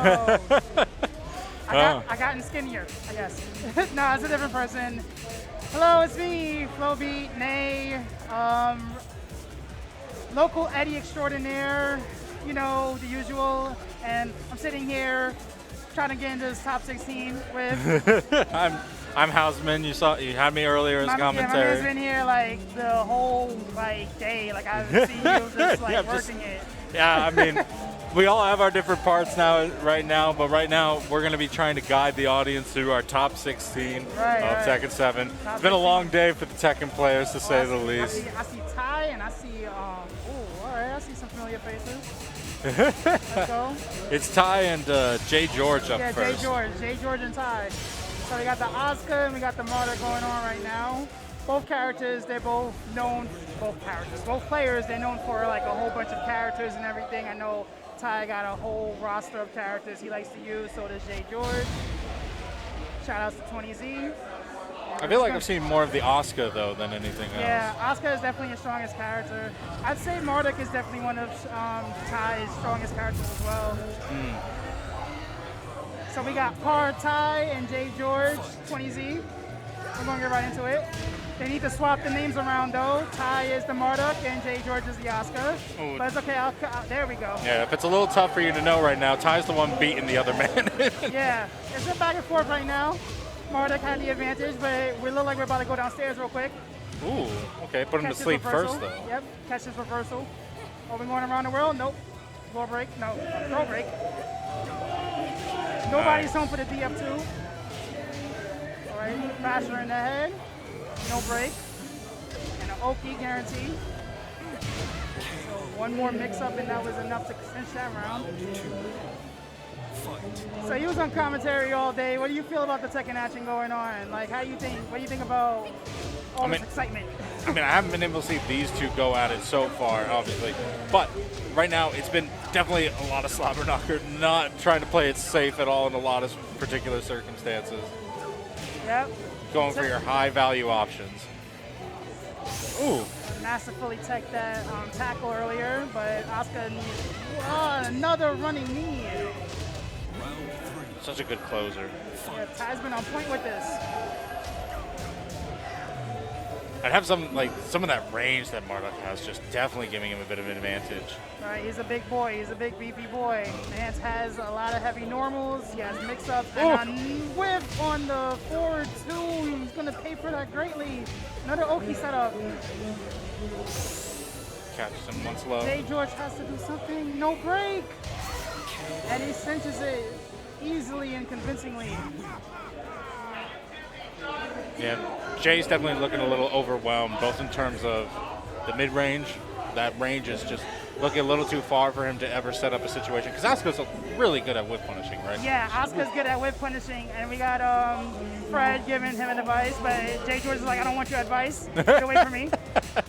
Oh. I gotten skinnier, I guess. No, it's a different person. Hello, it's me, Flowbeat, Nene, local Eddie extraordinaire, you know, the usual. And I'm sitting here trying to get into this top 16 with. I'm Houseman. You had me earlier as commentary. Yeah, my man's been here like the whole day. Like I haven't seen you just like working it. Yeah, I mean, we all have our different parts right now, but right now we're going to be trying to guide the audience through our top 16 of Tekken 7. It's been a long day for the Tekken players, to say the least. I see Ty and I see, all right, I see some familiar faces. Let's go. It's Ty and Jay George up first. Yeah, Jay George and Ty. So we got the Asuka and we got the Marta going on right now. Both characters, they're both known, both players, they're known for like a whole bunch of characters and everything. I know Ty got a whole roster of characters he likes to use, so does Jay George. Shout outs to 20Z. I feel like I've seen more of the Asuka though than anything else. Yeah, Asuka is definitely his strongest character. I'd say Marduk is definitely one of Ty's strongest characters as well. So we got Par, Ty, and Jay George, 20Z. We're going to get right into it. They need to swap the names around though. Ty is the Marduk and Jay George is the Asuka. Ooh. But it's okay, there we go. Yeah, if it's a little tough for you to know right now, Ty's the one beating the other man. Yeah, it's a back and forth right now. Marduk had the advantage, but we look like we're about to go downstairs real quick. Ooh, okay, put him to sleep first though. Yep, catch his reversal. Are we going around the world? Nope. Floor break, no, throw break. Nobody's home for the DF2. All right, basher in the head. No break. And an Oki guarantee. So one more mix-up and that was enough to cinch that round. So he was on commentary all day. What do you feel about the Tekken action going on? Like, what do you think about all this excitement? I mean, I haven't been able to see these two go at it so far, obviously. But right now, it's been definitely a lot of slobber knocker, not trying to play it safe at all in a lot of particular circumstances. Yep. Going for your high-value options. Ooh. Masterfully teched that tackle earlier, but Asuka needs another running knee. Such a good closer. Yeah, Ty's been on point with this. I'd have some of that range that Marduk has, just definitely giving him a bit of an advantage. Right, he's a big boy. He's a big beefy boy. Mance has a lot of heavy normals. He has mix-ups and a whiff on the forward two. He's gonna pay for that greatly. Another Oki setup. Catches him once low. Jay George has to do something. No break. And he cinches it easily and convincingly. Yeah, Jay's definitely looking a little overwhelmed, both in terms of the mid-range. That range is just looking a little too far for him to ever set up a situation. Because Asuka's really good at whip punishing, right? Yeah, Asuka's good at whip punishing. And we got Fred giving him advice, but Jay George is like, I don't want your advice. Get away from me.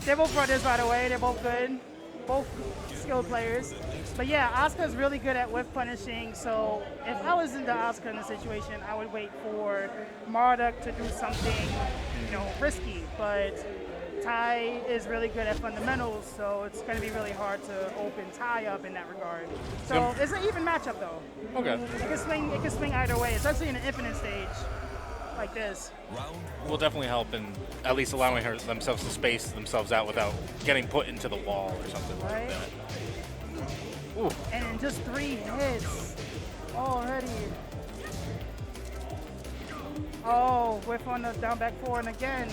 They're both brothers, by the way. They're both good. Both skilled players. But yeah, Asuka's really good at whip punishing, so if I was into Asuka in the situation, I would wait for Marduk to do something, risky. But Ty is really good at fundamentals, so it's going to be really hard to open Ty up in that regard. So it's an even matchup, though. Okay. It can swing either way, especially in an infinite stage like this. Will definitely help in at least allowing themselves to space themselves out without getting put into the wall or something like that. Ooh. And in just 3 hits already. Oh, whiff on the down back 4 and again.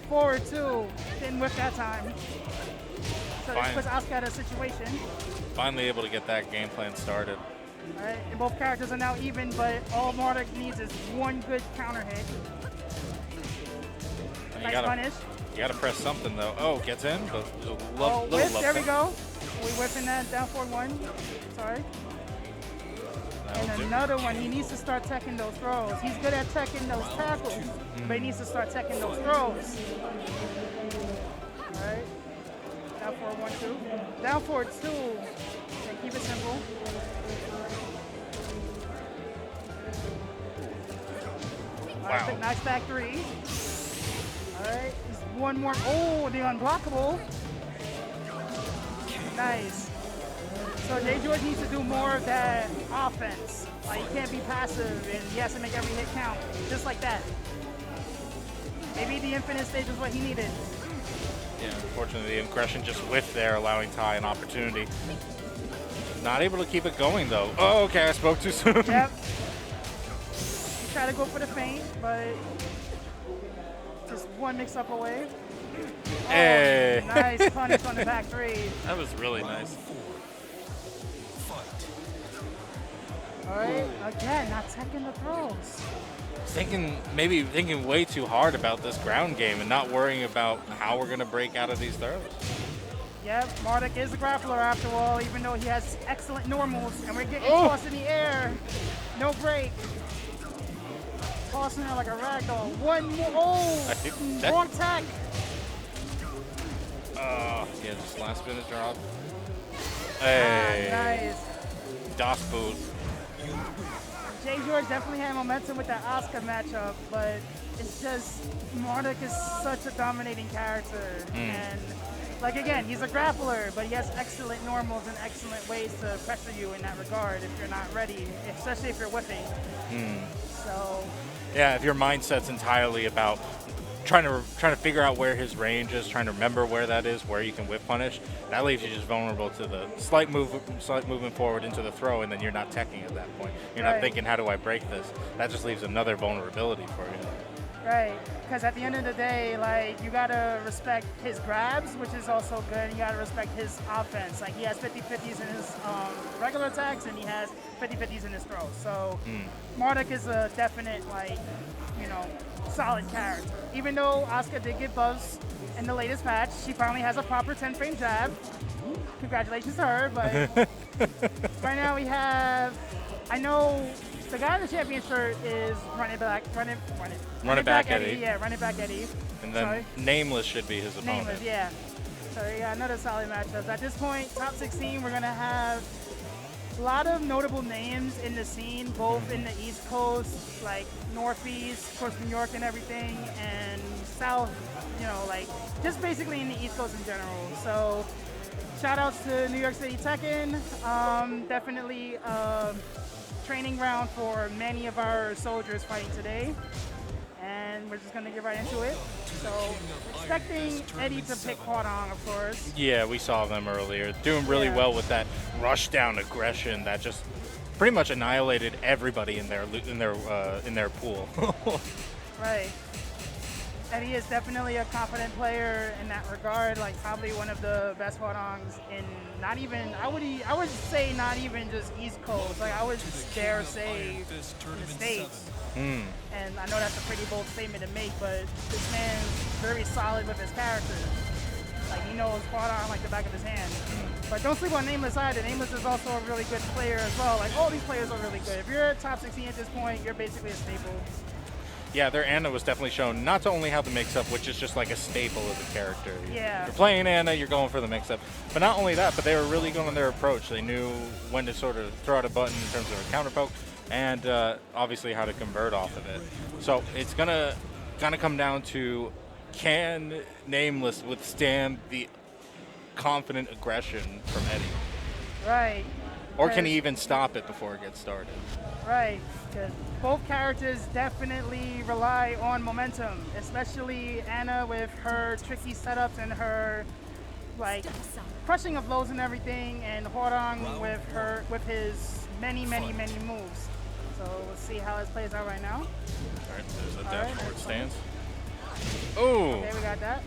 Forward 2. Didn't whiff that time. So this puts Asuka in a situation. Finally able to get that game plan started. All right, and both characters are now even, but all Marduk needs is one good counter hit. Nice punish. You gotta press something though. Oh, gets in, but there's a little whiff, there we go. We whipping that down forward 1. Sorry. And another one, he needs to start teching those throws. He's good at teching those tackles, but he needs to start teching those throws. All right. Down forward 1, 2. Down forward 2. And keep it simple. All right, nice back 3. All right, just one more. Oh, the unblockable. Nice. So Jay George needs to do more of that offense. Like, he can't be passive, and he has to make every hit count, just like that. Maybe the infinite stage is what he needed. Yeah, unfortunately, the aggression just whiffed there, allowing Ty an opportunity. Not able to keep it going, though. Oh, okay, I spoke too soon. Yep. He tried to go for the feint, but just one mix-up away. Hey. Oh, nice punish on the back three. That was really nice. All right, again, not taking the throws. Maybe thinking way too hard about this ground game and not worrying about how we're going to break out of these throws. Yep, Marduk is a grappler after all, even though he has excellent normals, and we're getting tossed in the air. No break. Tossing her like a ragdoll. One more. Oh, wrong tag. Yeah, just last minute drop. Hey. Nice. Das boot. Jay George definitely had momentum with that Asuka matchup, but it's just Marduk is such a dominating character. And like, again, he's a grappler, but he has excellent normals and excellent ways to pressure you in that regard if you're not ready, especially if you're whiffing. So yeah, if your mindset's entirely about trying to figure out where his range is, trying to remember where that is, where you can whip punish, that leaves you just vulnerable to the slight movement forward into the throw, and then you're not teching at that point. You're not thinking, how do I break this? That just leaves another vulnerability for you. Right, because at the end of the day, like, you gotta respect his grabs, which is also good. You gotta respect his offense. Like, he has 50-50s in his regular attacks, and he has 50-50s in his throws. So Marduk is a definite, like, you know, solid character. Even though Asuka did get buffs in the latest patch, she finally has a proper 10-frame jab. Congratulations to her, but right now we have, I know the guy in the champion shirt is run it back Eddie. Yeah, run it back Eddie. And then Nameless should be his opponent. Nameless, yeah. So we got another solid matchup. At this point, top 16, we're gonna have a lot of notable names in the scene, both in the East Coast, like Northeast, of course New York and everything, and South, you know, like just basically in the East Coast in general. So shout outs to New York City Tekken. Definitely training ground for many of our soldiers fighting today. And we're just going to get right into it. So, expecting Eddie to pick Hwadong, of course. Yeah, we saw them earlier. Doing really well with that rush down aggression that just pretty much annihilated everybody in their pool. Right. Eddie is definitely a confident player in that regard. Like, probably one of the best Hwadongs in not even, I would say not even just East Coast. Like, I would dare say the States. And I know that's a pretty bold statement to make, but this man's very solid with his character. Like, he knows Hwadong like the back of his hand. But don't sleep on Nameless either. Nameless is also a really good player as well. Like, all these players are really good. If you're at top 16 at this point, you're basically a staple. Yeah, their Anna was definitely shown not to only have the mix-up, which is just like a staple of the character. Yeah. You're playing Anna, you're going for the mix-up. But not only that, but they were really going on their approach. They knew when to sort of throw out a button in terms of a counter poke, and obviously how to convert off of it. So it's gonna come down to, can Nameless withstand the confident aggression from Eddie? Right. Or can he even stop it before it gets started? Right, because both characters definitely rely on momentum, especially Anna with her tricky setups and her like crushing of lows and everything, and Hwadong with his many moves. So let's see how this plays out right now. All right, there's the dash forward stance. Oh! Okay, we got that.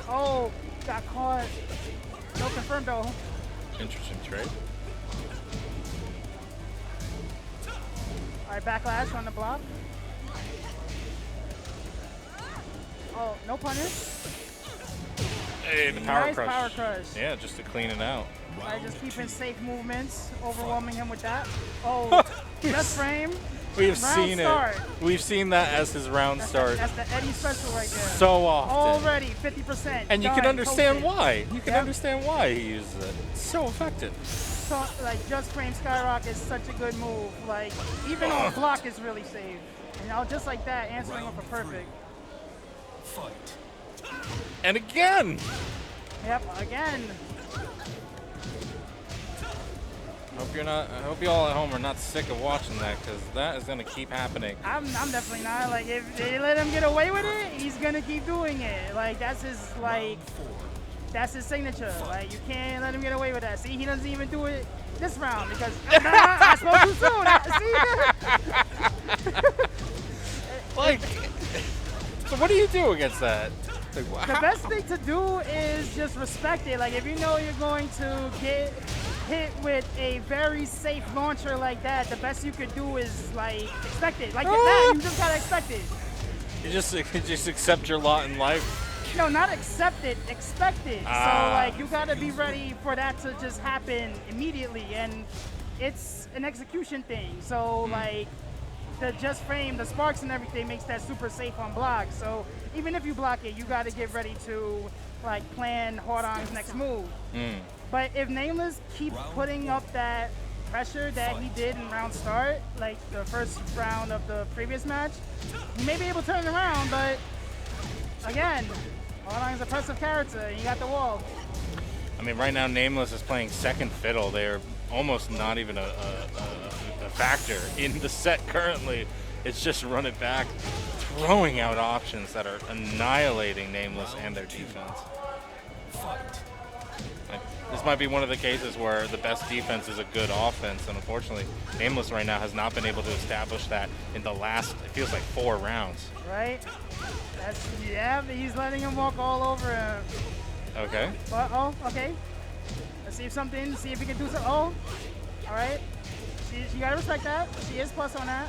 Oh, got caught. No confirmed though. Interesting trade. All right, backlash on the block. Oh, no punish. Hey, the power Nice crush. power crush. Yeah, just to clean it out. All right, just keeping safe movements, overwhelming him with that. Oh, just frame. We have Round seen start. it. We've seen that as his round start That's the Eddie special right there. so often. Already 50%. And you done, can understand toasted. why. You can Yep. understand why he uses it. It's so effective. So, like, just frame Skyrock is such a good move. Like, even on block is really safe. And now just like that, answering him for perfect. And again. Yep, again. I hope you all at home are not sick of watching that, because that is gonna keep happening. I'm definitely not. Like, if they let him get away with it, he's gonna keep doing it. Like, that's his signature. Like, you can't let him get away with that. See, he doesn't even do it this round because I spoke too soon. See? Like, so what do you do against that? Like, The best thing to do is just respect it. Like, if you know you're going to get hit with a very safe launcher like that, the best you could do is, like, expect it. Like that, you just gotta expect it. You just accept your lot in life. No, not accept it, expect it. So, like, you gotta be ready for that to just happen immediately. And it's an execution thing. So, like, the just frame, the sparks and everything makes that super safe on block. So even if you block it, you got to get ready to like plan hard on's next move. But if Nameless keeps putting up that pressure that he did in round start, like the first round of the previous match, he may be able to turn it around. But again, Hard-On's a impressive character, and you got the wall. I mean, right now Nameless is playing second fiddle. They're almost not even a factor in the set currently. It's just run it back, throwing out options that are annihilating Nameless and their defense. Like, this might be one of the cases where the best defense is a good offense, and unfortunately, Nameless right now has not been able to establish that in the last, it feels like 4 rounds. Right? Yeah, he's letting him walk all over him. Okay. Okay. Let's see if he can do something. Oh, all right. You gotta respect that. She is plus on that.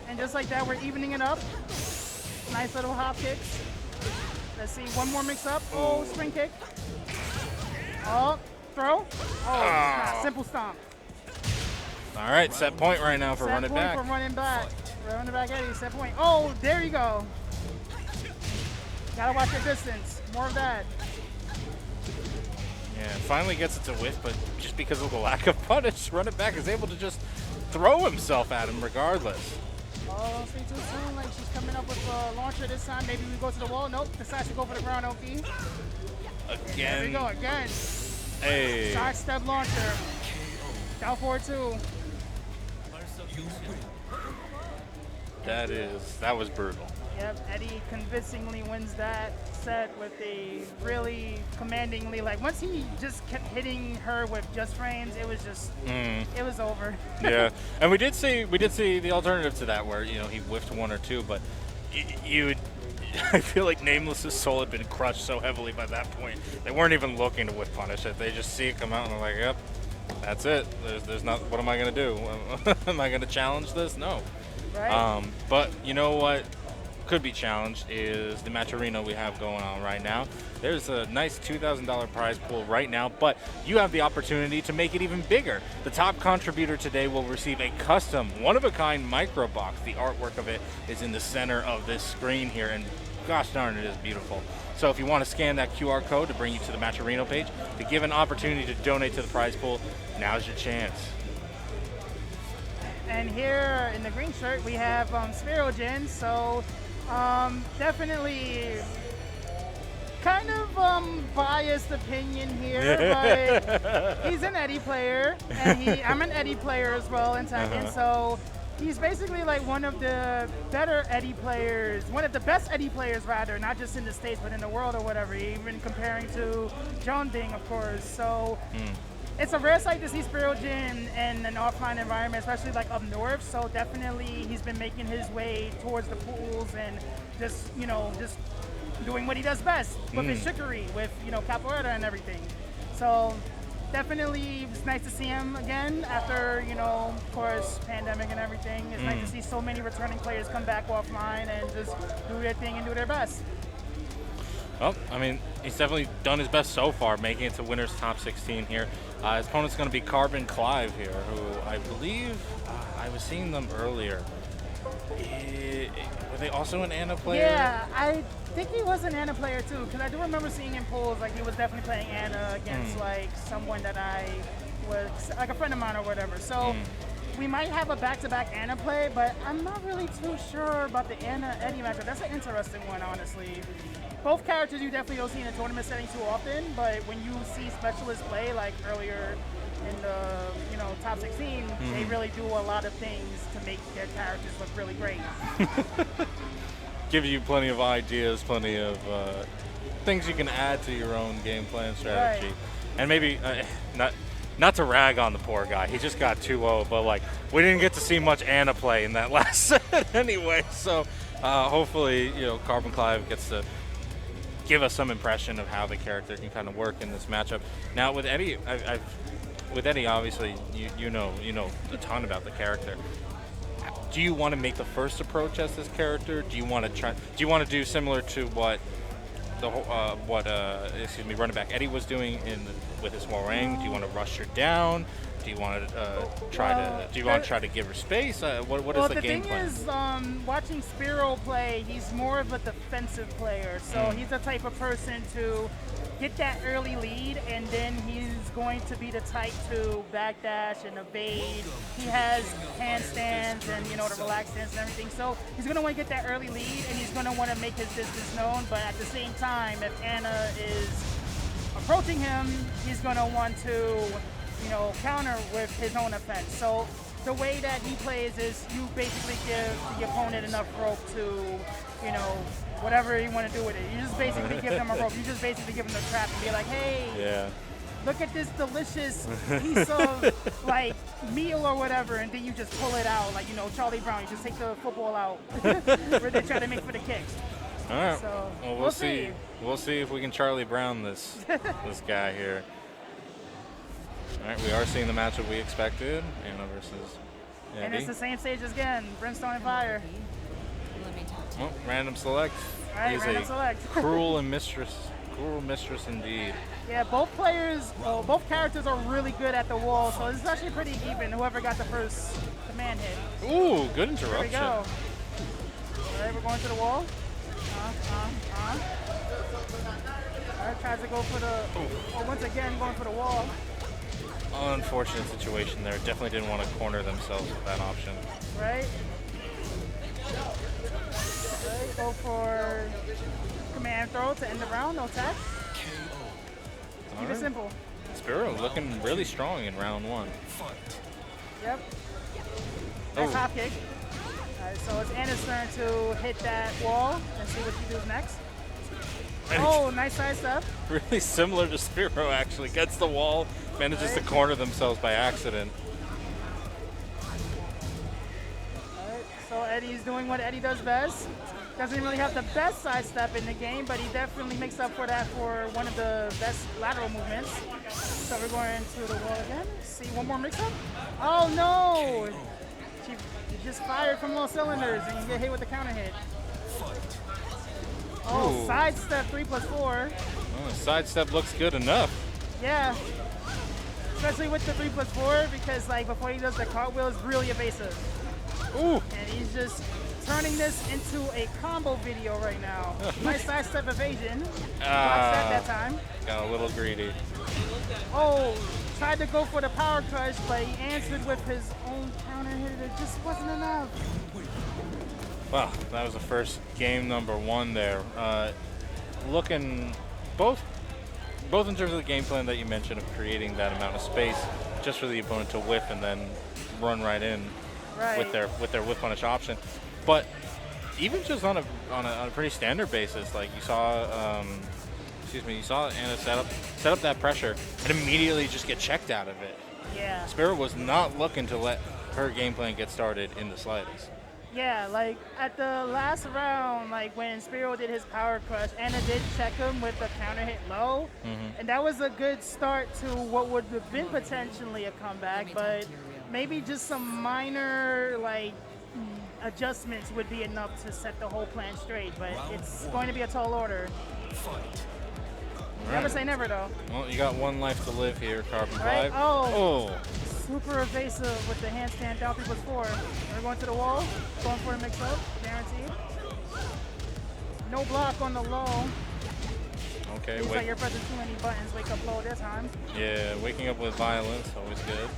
And just like that, we're evening it up. Nice little hop kicks. Let's see, one more mix up. Oh, spring kick. Oh, throw. Oh, simple stomp. All right, set point right now for running back. Set point for running back. Running back Eddie, set point. Oh, there you go. Gotta watch your distance. More of that. Yeah, finally gets it to whiff, but just because of the lack of punish, Run It Back is able to just throw himself at him regardless. Oh, speak too soon. Like she's coming up with a launcher this time. Maybe we go to the wall. Nope, decides to go for the ground OP. Again. There we go, again. Hey. Side step launcher. Down forward 2. That was brutal. Yep, Eddie convincingly wins that set with a really commandingly, like once he just kept hitting her with just frames, it was just, it was over. Yeah, and we did see the alternative to that where, you know, he whiffed 1 or 2, but I feel like Nameless's soul had been crushed so heavily by that point. They weren't even looking to whiff punish it. They just see it come out and they're like, yep, that's it. There's not, what am I gonna do? Am I gonna challenge this? No. Right. But you know what could be challenged is the match arena we have going on right now. There's a nice $2,000 prize pool right now, but you have the opportunity to make it even bigger. The top contributor today will receive a custom, one-of-a-kind micro box. The artwork of it is in the center of this screen here, and gosh darn, it is beautiful. So if you want to scan that QR code to bring you to the match arena page to give an opportunity to donate to the prize pool, now's your chance. And here in the green shirt we have Spirogin, so definitely kind of biased opinion here, but he's an Eddie player, and I'm an Eddie player as well in Tekken, so he's basically like one of the better Eddie players, one of the best Eddie players rather, not just in the States but in the world or whatever, even comparing to John Ding, of course. So it's a rare sight to see Spirogin in an offline environment, especially like up north. So definitely he's been making his way towards the pools and just, you know, just doing what he does best with his chicory, with, you know, capoeira and everything. So definitely it's nice to see him again after, you know, of course, pandemic and everything. It's nice to see so many returning players come back offline and just do their thing and do their best. Well, I mean, he's definitely done his best so far, making it to winner's top 16 here. His opponent's going to be Carbon Clive here, who I believe I was seeing them earlier. Were they also an Anna player? Yeah, I think he was an Anna player too, because I do remember seeing in polls like he was definitely playing Anna against like someone that I was, like a friend of mine or whatever. So we might have a back-to-back Anna play, but I'm not really too sure about the Anna Eddie matchup. That's an interesting one, honestly. Both characters you definitely don't see in a tournament setting too often, but when you see specialists play like earlier in the, you know, top 16, they really do a lot of things to make their characters look really great. Give you plenty of ideas, plenty of things you can add to your own gameplay and strategy. Right. And maybe not to rag on the poor guy, he just got 2-0, but like we didn't get to see much Anna play in that last set anyway. So hopefully, you know, Carbon Clive gets to give us some impression of how the character can kind of work in this matchup. Now with Eddie, with Eddie, obviously you know a ton about the character. Do you want to make the first approach as this character? Do you want to do similar to what the running back Eddie was doing with his Warang? Do you want to rush her down? Do you want to try to give her space? What is the game plan? The thing is, watching Spiro play, he's more of a defensive player. So he's the type of person to get that early lead, and then he's going to be the type to backdash and evade. He has handstands and, you know, the relaxed stance and everything. So he's going to want to get that early lead, and he's going to want to make his distance known. But at the same time, if Anna is approaching him, he's going to want to, you know, counter with his own offense. So the way that he plays is you basically give the opponent enough rope to, you know, whatever you want to do with it. You just basically give them a rope. You just basically give them the trap and be like, hey, look at this delicious piece of like meal or whatever, and then you just pull it out like, you know, Charlie Brown. You just take the football out where they try to make for the kicks. All right. So well, we'll see. We'll see if we can Charlie Brown this guy here. All right, we are seeing the matchup we expected. Anna versus Eddie. And it's the same stage again, Brimstone and Fire. Oh, random select. All right, He's random a select. cruel mistress indeed. Yeah, both characters are really good at the wall, so it's actually pretty even. Whoever got the first command hit. Ooh, good interruption. There we go. All right, we're going to the wall. All right, tries to go for the. Once again, going for the wall. Unfortunate situation there. Definitely didn't want to corner themselves with that option. Right. Go for command throw to end the round, no tech. Keep it simple. Spiro looking really strong in round one. Yep. Nice hop kick. Alright, so it's Anna's turn to hit that wall and see what she does next. Oh, nice side step. Really similar to Spiro, actually. Gets the wall, manages to corner themselves by accident. Alright, so Eddie's doing what Eddie does best. Doesn't really have the best side step in the game, but he definitely makes up for that for one of the best lateral movements. So we're going to the wall again. See, one more mix-up. Oh no! She just fired from low cylinders and you get hit with the counter hit. Oh, ooh. Side step 3+4. Oh, side step looks good enough. Yeah. Especially with the 3+4 because like before he does the cartwheel, it's really evasive. Ooh. And he's just turning this into a combo video right now. Nice side step evasion. Blocks that time. Got a little greedy. Oh, tried to go for the power crush, but he answered with his own counter hit. It just wasn't enough. Well, that was the first game number one there. Looking both in terms of the game plan that you mentioned of creating that amount of space just for the opponent to whiff and then run right in with their whiff punish option. But even just on a pretty standard basis, like you saw, you saw Anna set up that pressure and immediately just get checked out of it. Yeah. Spirit was not looking to let her game plan get started in the slightest. Yeah, like at the last round, like when Spiro did his power crush, Anna did check him with the counter hit low, and that was a good start to what would have been potentially a comeback, but maybe just some minor like adjustments would be enough to set the whole plan straight, but it's going to be a tall order. Never say never though. Well, you got one life to live here, Carbon Right? Clive. Oh. Super evasive with the handstand down 3+4. We're going to the wall, going for a mix-up, guaranteed. No block on the low. Okay, Looks like you're pressing too many buttons. Wake up low this time. Yeah, waking up with violence, always good.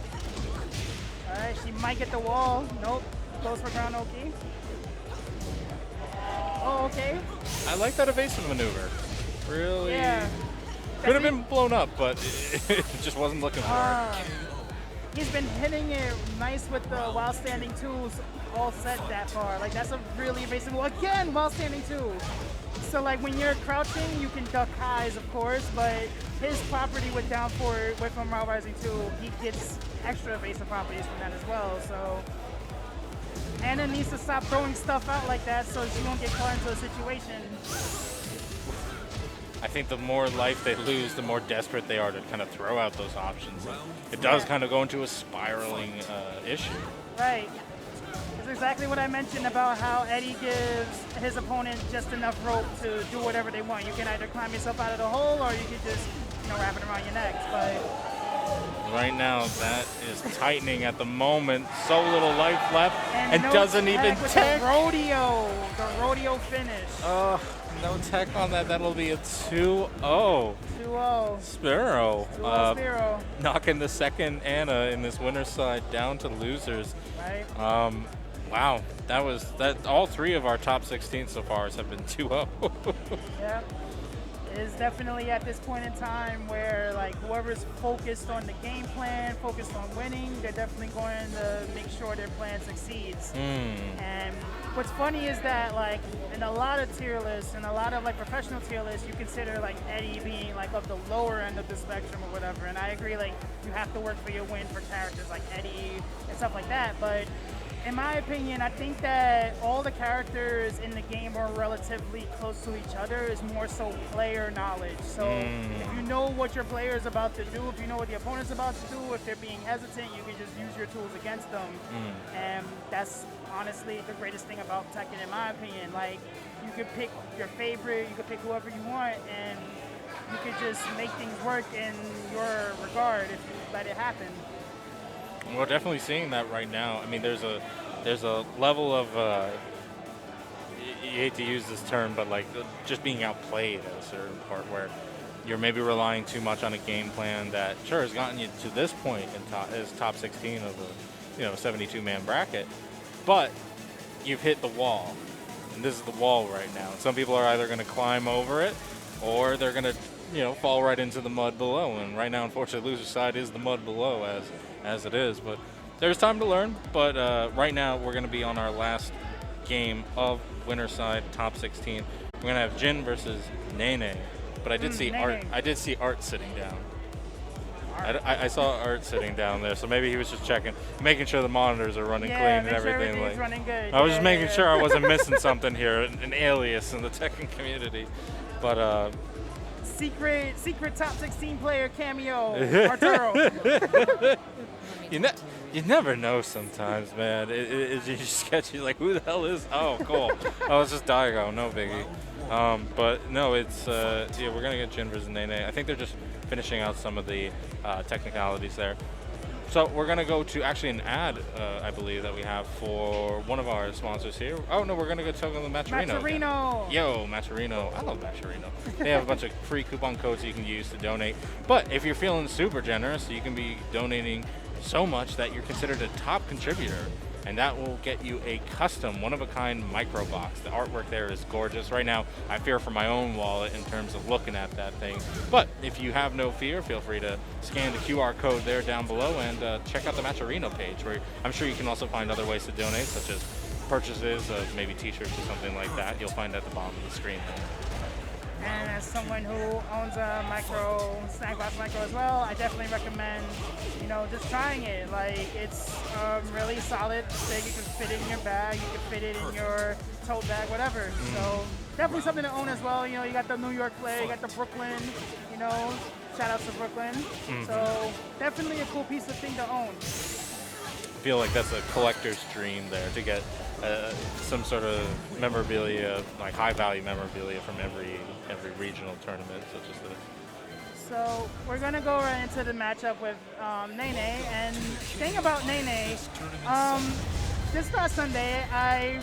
All right, she might get the wall. Nope. Goes for ground Oki. Oh, okay. I like that evasive maneuver. Really? Yeah. Could have been blown up, but it just wasn't looking for it. he's been hitting it nice with the while standing twos all set that far. Like that's a really evasive move. Again, while standing two. So like when you're crouching, you can duck highs, of course, but his property with down forward with from while rising two, he gets extra evasive properties from that as well. So Anna needs to stop throwing stuff out like that so she won't get caught into a situation. I think the more life they lose, the more desperate they are to kind of throw out those options. And it does kind of go into a spiraling issue. Right. It's exactly what I mentioned about how Eddie gives his opponent just enough rope to do whatever they want. You can either climb yourself out of the hole or you can just, wrap it around your neck. But right now, that is tightening at the moment. So little life left, and no doesn't even tech. The rodeo finish. No tech on that. That'll be a 2-0. 2-0. Spiro. 2-0 Spiro. Knocking the second Anna in this winner's side down to losers. Right. Wow. That. All three of our top 16 so far have been 2-0. Yeah. Is definitely at this point in time where like whoever's focused on the game plan, focused on winning, they're definitely going to make sure their plan succeeds. And what's funny is that like in a lot of tier lists and a lot of like professional tier lists, you consider like Eddie being like of the lower end of the spectrum or whatever. And I agree, like you have to work for your win for characters like Eddie and stuff like that. But in my opinion, I think that all the characters in the game are relatively close to each other. Is more so player knowledge. So if you know what your player is about to do, if you know what the opponent's about to do, if they're being hesitant, you can just use your tools against them. And that's honestly the greatest thing about Tekken, in my opinion. Like you could pick your favorite, you could pick whoever you want, and you could just make things work in your regard if you let it happen. We're definitely seeing that right now. I mean, there's a level of you hate to use this term, but like just being outplayed at a certain part where you're maybe relying too much on a game plan that sure has gotten you to this point in top 16 of a 72-man bracket, but you've hit the wall, and this is the wall right now. Some people are either going to climb over it or they're going to fall right into the mud below. And right now, unfortunately, loser's side is the mud below as it is. But there's time to learn. But right now, we're going to be on our last game of winner side top 16. We're going to have Jin versus Nene. But I did see Nene. Art. I did see Art sitting down. I saw Art sitting down there, so maybe he was just checking, making sure the monitors are running clean and everything. Sure everything's running good. I was just making sure I wasn't missing something here, an alias in the Tekken community. But secret top 16 player cameo, Arturo. You never know sometimes, man. It's just sketchy. Like, who the hell is? Oh, cool. Oh, it's just Daigo. No biggie. But no, it's we're gonna get Jin versus Nene. I think they're just finishing out some of the technicalities there. So we're gonna go to actually an ad, I believe, that we have for one of our sponsors here. Oh no, we're gonna go talk on the Matcherino. Matcherino. Yo, Matcherino. I love Matcherino. They have a bunch of free coupon codes you can use to donate. But if you're feeling super generous, you can be donating so much that you're considered a top contributor. And that will get you a custom, one-of-a-kind micro box. The artwork there is gorgeous. Right now, I fear for my own wallet in terms of looking at that thing. But if you have no fear, feel free to scan the QR code there down below and check out the Matcherino page, where I'm sure you can also find other ways to donate, such as purchases of maybe t-shirts or something like that. You'll find at the bottom of the screen there. And as someone who owns a snack box micro as well, I definitely recommend, just trying it. Like, it's really solid, big. You can fit it in your bag, you can fit it in your tote bag, whatever. So definitely something to own as well. You got the New York flair, you got the Brooklyn, shout out to Brooklyn. So definitely a cool piece of thing to own. I feel like that's a collector's dream there, to get some sort of memorabilia, like high-value memorabilia from every regional tournament such as this. So we're gonna go right into the matchup with Nene. And thing about Nene, this past Sunday I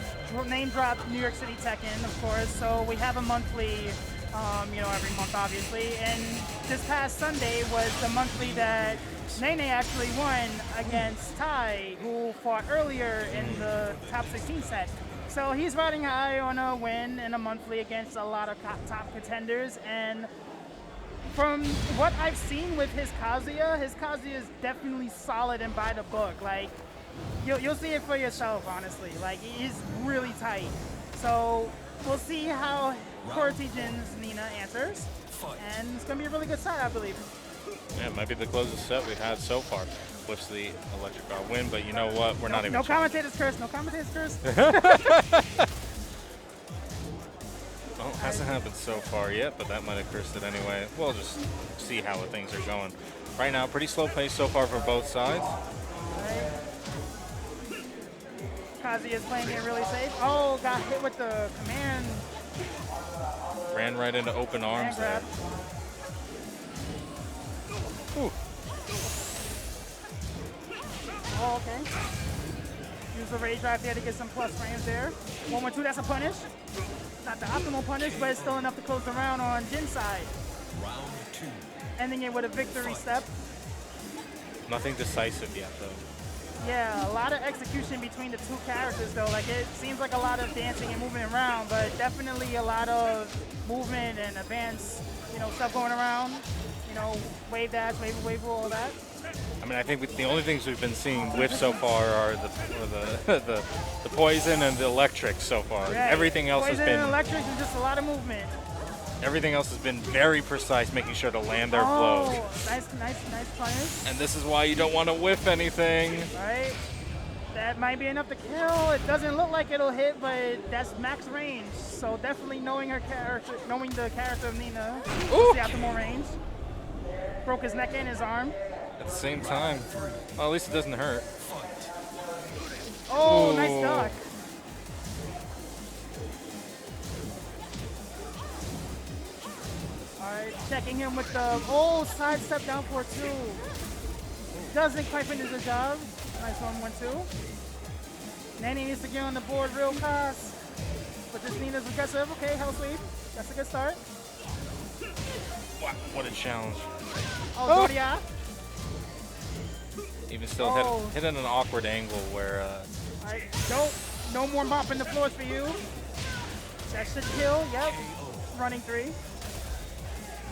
name dropped New York City Tekken, of course. So we have a monthly, every month obviously. And this past Sunday was the monthly that Nene actually won against Tai, who fought earlier in the top 16 set. So he's riding high on a win in a monthly against a lot of top contenders. And From what I've seen with his Kazuya is definitely solid and by the book. Like, you'll see it for yourself, honestly. Like, he's really tight. So we'll see how Jin's Nene answers. And it's going to be a really good set, I believe. Yeah, it might be the closest set we've had so far. Whips the electric bar win, but you know what? We're not even. No commentators curse. No commentators curse. Well, it hasn't happened so far yet, but that might have cursed it anyway. We'll just see how things are going. Right now, pretty slow pace so far for both sides. Right. Kazuya is playing it really safe. Oh, got hit with the command. Ran right into open arms there. Ooh. Oh, okay. Use the rage drive there to get some plus frames there. 1-1-2, that's a punish. Not the optimal punish, but it's still enough to close the round on Jin's side. Round 2. Ending it with a victory step. Nothing decisive yet, though. Yeah, a lot of execution between the two characters, though. Like, it seems like a lot of dancing and moving around, but definitely a lot of movement and advanced, stuff going around. Wave dash, wave roll, all that. I mean, I think the only things we've been seeing whiff so far are the poison and the electric so far. Right. Everything else poison has been and electric and just a lot of movement. Everything else has been very precise, making sure to land their blows. Nice punish. And this is why you don't want to whiff anything. Right. That might be enough to kill. It doesn't look like it'll hit, but that's max range. So definitely knowing the character of Nene, the optimal range. Broke his neck and his arm. At the same time, well, at least it doesn't hurt. Oh, Ooh. Nice duck. Alright, checking him with the side step down for 2. Doesn't quite finish the job. Nice 1-1-2. Nene needs to get on the board real fast. But this Nene's aggressive. Okay, hell sweep. That's a good start. Wow, what a challenge. Oh, Doria. Even still hit at an awkward angle where... Alright, no more mopping the floors for you. That should kill, yep. Running 3.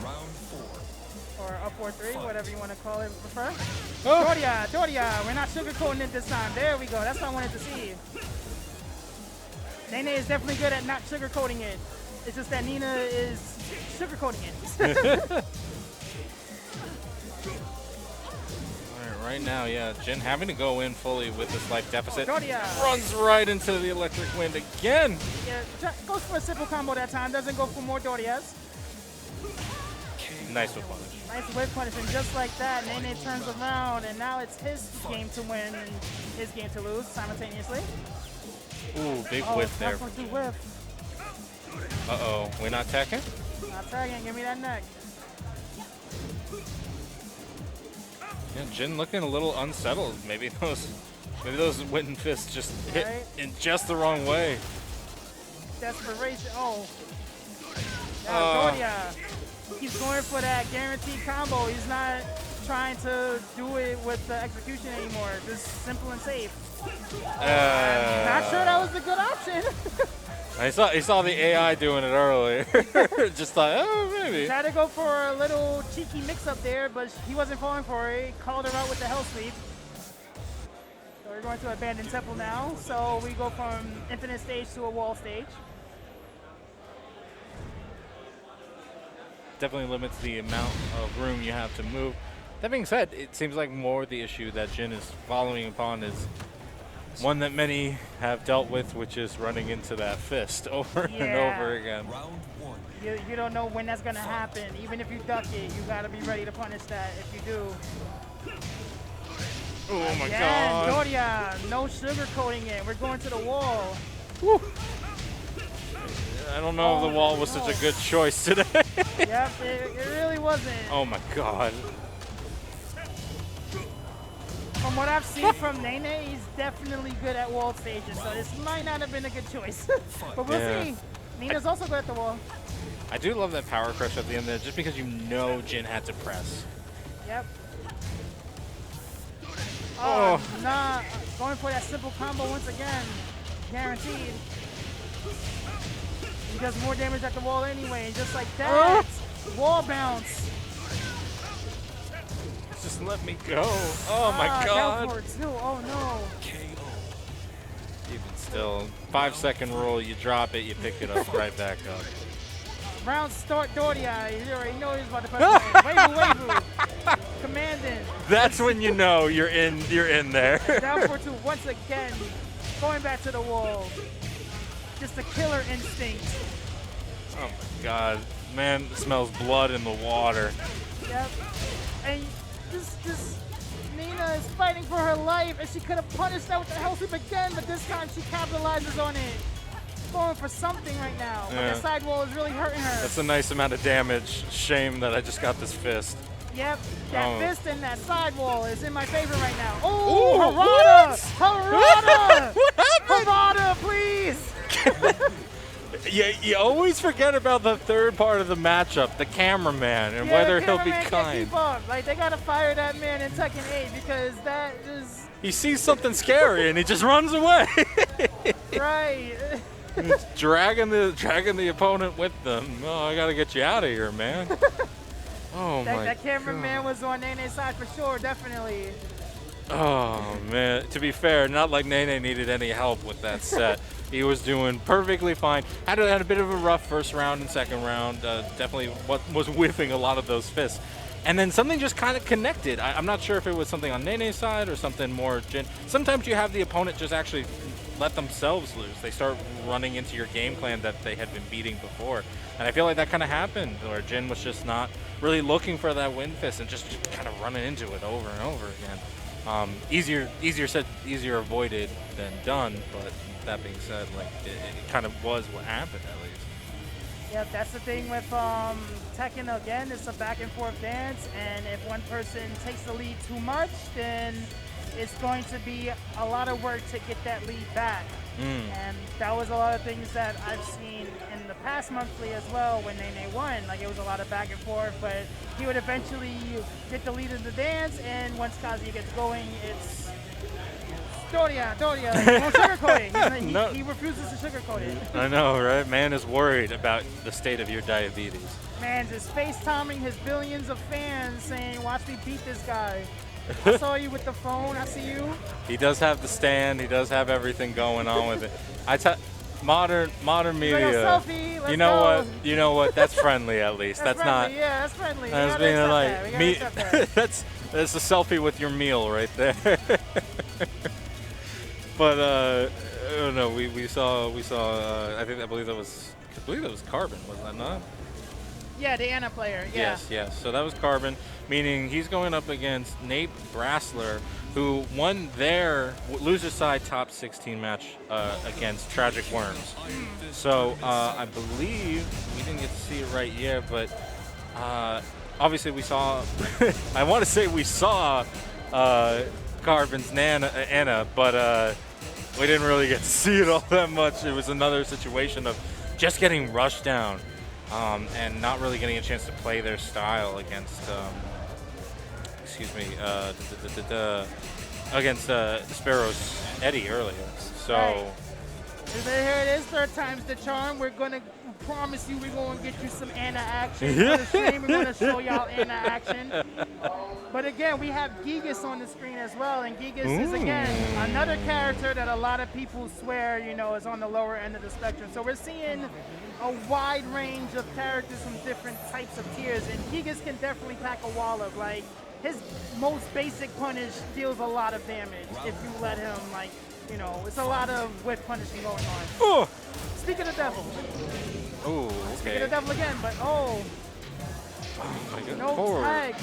Round 4. Or up 4-3, whatever you want to call it, prefer. Doria, we're not sugarcoating it this time. There we go, that's what I wanted to see. Nene is definitely good at not sugarcoating it. It's just that Nene is sugarcoating it. Right now, yeah, Jin having to go in fully with this life deficit. Doria runs right into the electric wind again. Yeah, goes for a simple combo that time, doesn't go for more Dorias. Nice whip punish. Nice whip punish, and just like that, Nene turns around, and now it's his game to win and his game to lose simultaneously. Ooh, big whiff there. Whiff. Uh-oh, we're not Tekken? Not tagging, give me that neck. Yeah, Jin looking a little unsettled. Maybe those wooden fists just hit in just the wrong way. Desperation. Doria. He's going for that guaranteed combo. He's not trying to do it with the execution anymore. Just simple and safe. I'm not sure that was a good option. He saw the AI doing it earlier. Just thought, maybe. Tried to go for a little cheeky mix-up there, but he wasn't falling for it. He called her out with the hell sweep. So we're going to abandon temple now. So we go from infinite stage to a wall stage. Definitely limits the amount of room you have to move. That being said, it seems like more the issue that Jin is following upon is one that many have dealt with, which is running into that fist over and over again. Round 1. You don't know when that's going to happen. Even if you duck it, you got to be ready to punish that if you do. Oh my God. God. Doria, no sugarcoating it. We're going to the wall. Woo. I don't know if the wall was such a good choice today. Yep, it really wasn't. Oh my God. From what I've seen from Nene, he's definitely good at wall stages, so this might not have been a good choice. But we'll see. Nene's also good at the wall. I do love that power crush at the end there, just because you know Jin had to press. Yep. Oh. Nah. Going for that simple combo once again. Guaranteed. He does more damage at the wall anyway, and just like that, wall bounce. Just let me go. Oh my god. Down for 2. Oh no. KO. Even still, 5-second rule, you drop it, you pick it up right back up. Round start Doria. You already know he's about to press Weibu. Commanding. That's when you know you're in there. Down for 2 once again. Going back to the wall. Just a killer instinct. Oh my god. Man, it smells blood in the water. Yep. And this Nina is fighting for her life, and she could have punished that with the hell sweep again, but this time she capitalizes on it. Going for something right now, but Yeah. the sidewall is really hurting her. That's a nice amount of damage. Shame that I just got this fist. Yep, that Oh. fist and that sidewall is in my favor right now. Ooh, Oh, what? Harada! What happened? Harada, please! You always forget about the third part of the matchup, the cameraman, and Yeah, whether the he'll be cameraman can't kind. keep up. Like, they gotta fire that man in Tekken 8 because that just, He sees something scary and he just runs away. right. dragging the opponent with them. Oh, I gotta get you out of here, man. Oh my That cameraman God. was on Nene's side for sure, definitely. Oh man. To be fair, not like Nene needed any help with that set. He was doing perfectly fine. Had a bit of a rough first round and second round. Definitely was whiffing a lot of those fists. And then something just kind of connected. I'm not sure if it was something on Nene's side or something more Jin. Sometimes you have the opponent just actually let themselves lose. They start running into your game plan that they had been beating before. And I feel like that kind of happened, where Jin was just not really looking for that win fist and just kind of running into it over and over again. Easier said, easier avoided than done, but that being said, like it kind of was what happened at least. Yep, that's the thing with Tekken again. It's a back and forth dance, and if one person takes the lead too much, then it's going to be a lot of work to get that lead back. And that was a lot of things that I've seen in the past monthly as well when Nene won. Like, it was a lot of back and forth, but he would eventually get the lead in the dance, and once Kazuya gets going, it's Doria. Like, he won't sugarcoat it. No. He refuses to sugarcoat it. I know, right? Man is worried about the state of your diabetes. Man, just FaceTiming his billions of fans saying, watch me beat this guy. I saw you with the phone. I see you. He does have the stand. He does have everything going on with it. Modern media. Selfie, let's you know go. what? You know what? That's friendly at least. That's not. friendly. Yeah, that's friendly. We That's gotta being accept like that. We gotta me. accept that. That's a selfie with your meal right there. But I don't know. We saw. I believe that was Carbon. Was that not? Yeah, the Anna player. Yeah. Yes. So that was Carbon, meaning he's going up against Nate Brassler, who won their loser side top 16 match against Tragic Worms. So I believe we didn't get to see it right yet, but obviously we saw. I want to say we saw Carbon's Anna, but we didn't really get to see it all that much. It was another situation of just getting rushed down. And not really getting a chance to play their style against, against Sparrow's Eddie earlier. So, Right. Here it is, third time's the charm. We're going to promise you we're going to get you some Anna action. For the stream, we're going to show y'all Anna action. But again, we have Gigas on the screen as well, and Gigas is, again, another character that a lot of people swear, is on the lower end of the spectrum. So we're seeing a wide range of characters from different types of tiers, and Gigas can definitely pack a wall of, like, his most basic punish deals a lot of damage if you let him, like, it's a lot of whip punishing going on. oh, Speak of the devil. Speak of the okay. devil again, but Oh my God. no Poor tag.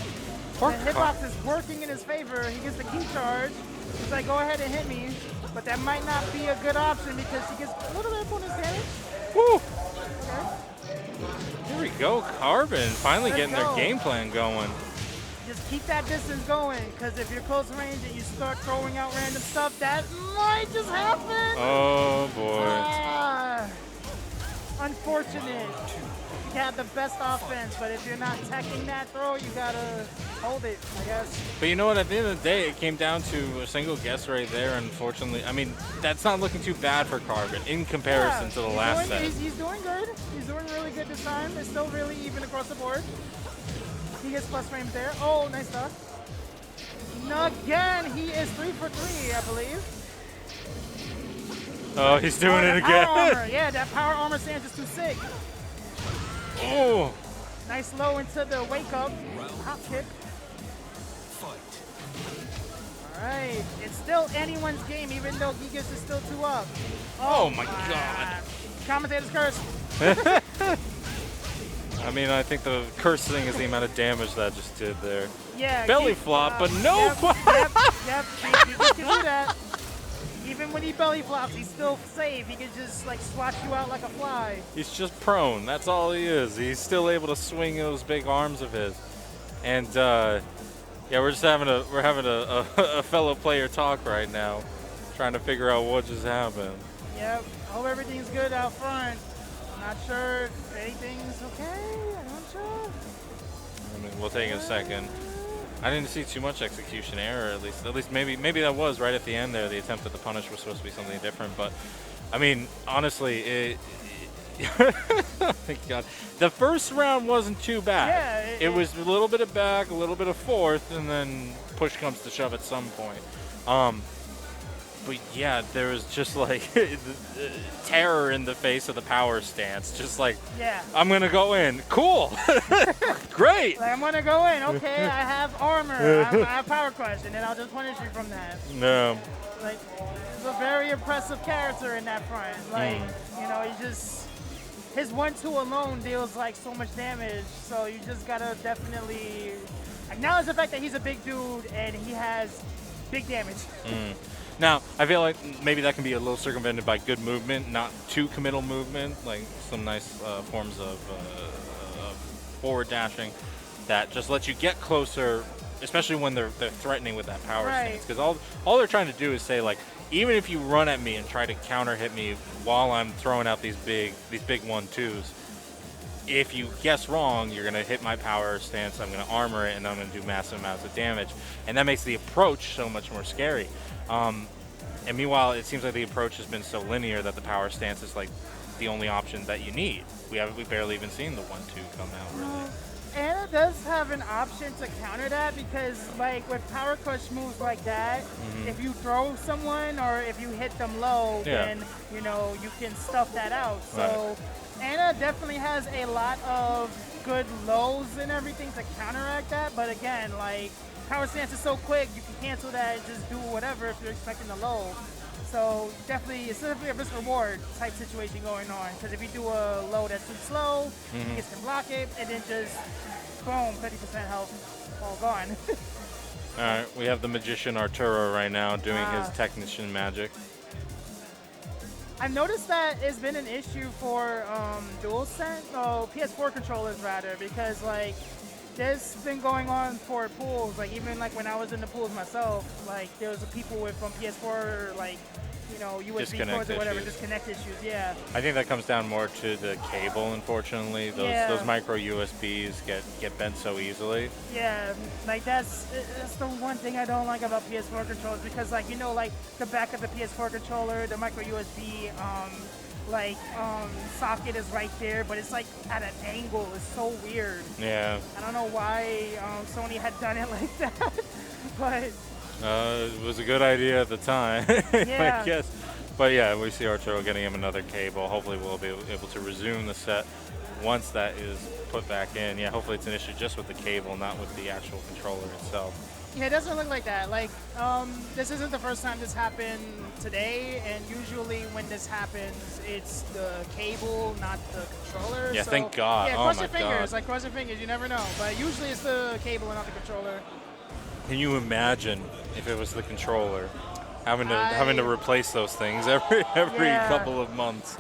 Poor The hitbox is working in his favor. He gets the key charge. He's like, go ahead and hit me. But that might not be a good option because he gets a little bit of bonus damage. Woo. Okay. Here we go, Carbon finally Let's getting go. their game plan going. Just keep that distance going, because if you're close range and you start throwing out random stuff, that might just happen. Oh boy. Ah, unfortunate. You have the best offense, but if you're not teching that throw, you gotta hold it, I guess. But you know what? At the end of the day, it came down to a single guess right there. Unfortunately, I mean, that's not looking too bad for Carbon in comparison to the last set. He's doing good. He's doing really good this time. It's still really even across the board. He gets plus frames there. Oh, nice stuff. again. He is 3 for 3, I believe. Oh, he's doing it again. Armor. Yeah, that power armor stance is too sick. Oh. Nice low into the wake up. Hop kick. All right. It's still anyone's game, even though Gigas is still 2 up. Oh my God. Commentator's curse. I mean, I think the curse thing is the amount of damage that just did there. Yeah. Belly flop, but no. Yep. Gigas can do that. Even when he belly flops, he's still safe. He can just like swat you out like a fly. He's just prone. That's all he is. He's still able to swing those big arms of his. And yeah, we're having a fellow player talk right now, trying to figure out what just happened. Yep. Hope everything's good out front. Not sure if anything's okay. I'm not sure. I mean, we'll take a second. I didn't see too much execution error, at least maybe that was right at the end there. The attempt at the punish was supposed to be something different, but I mean, honestly, oh my God, the first round wasn't too bad. Yeah, it was a little bit of back, a little bit of forth, and then push comes to shove at some point. But yeah, there was just like terror in the face of the power stance. Just like, yeah, I'm gonna go in. Cool, great. Like, I'm gonna go in. Okay, I have armor. I have power crush, and then I'll just punish you from that. No. Like, he's a very impressive character in that front. Like, you know, he just his 1-2 alone deals like so much damage. So you just gotta definitely acknowledge the fact that he's a big dude and he has big damage. Now, I feel like maybe that can be a little circumvented by good movement, not too committal movement, like some nice forms of forward dashing that just lets you get closer, especially when they're threatening with that power stance. Because all they're trying to do is say, like, even if you run at me and try to counter hit me while I'm throwing out these big 1-2s, if you guess wrong, you're going to hit my power stance, I'm going to armor it, and I'm going to do massive amounts of damage. And that makes the approach so much more scary. And meanwhile, it seems like the approach has been so linear that the power stance is like the only option that you need. We barely even seen the 1-2 come out, really. Anna does have an option to counter that because, like, with power crush moves like that, if you throw someone or if you hit them low, then, you know, you can stuff that out. So Anna definitely has a lot of good lows and everything to counteract that. But again, like, power stance is so quick, you can cancel that and just do whatever if you're expecting a low. So it's definitely a risk-reward type situation going on. Because if you do a low that's too slow, you can block it, and then just, boom, 50% health, all gone. All right, we have the Magician Arturo right now doing his technician magic. I've noticed that it's been an issue for PS4 controllers rather, because like there's been going on for pools, like even like when I was in the pools myself, like there was people with from PS4 like, you know, USB ports or whatever, disconnect issues. Yeah. I think that comes down more to the cable, unfortunately. Those micro USBs get bent so easily. Yeah, like that's the one thing I don't like about PS4 controllers, because like, you know, like the back of the PS4 controller, the micro USB socket is right there, but it's like at an angle. It's so weird. Yeah. I don't know why Sony had done it like that, but it was a good idea at the time, I guess. But yeah, we see Arturo getting him another cable. Hopefully we'll be able to resume the set once that is put back in. Yeah, hopefully it's an issue just with the cable, not with the actual controller itself. Yeah, it doesn't look like that. Like, this isn't the first time this happened today, and usually when this happens, it's the cable, not the controller. Yeah, so, thank God. Yeah, oh cross my your fingers. God. Like, cross your fingers. You never know. But usually it's the cable and not the controller. Can you imagine if it was the controller, having to replace those things every couple of months?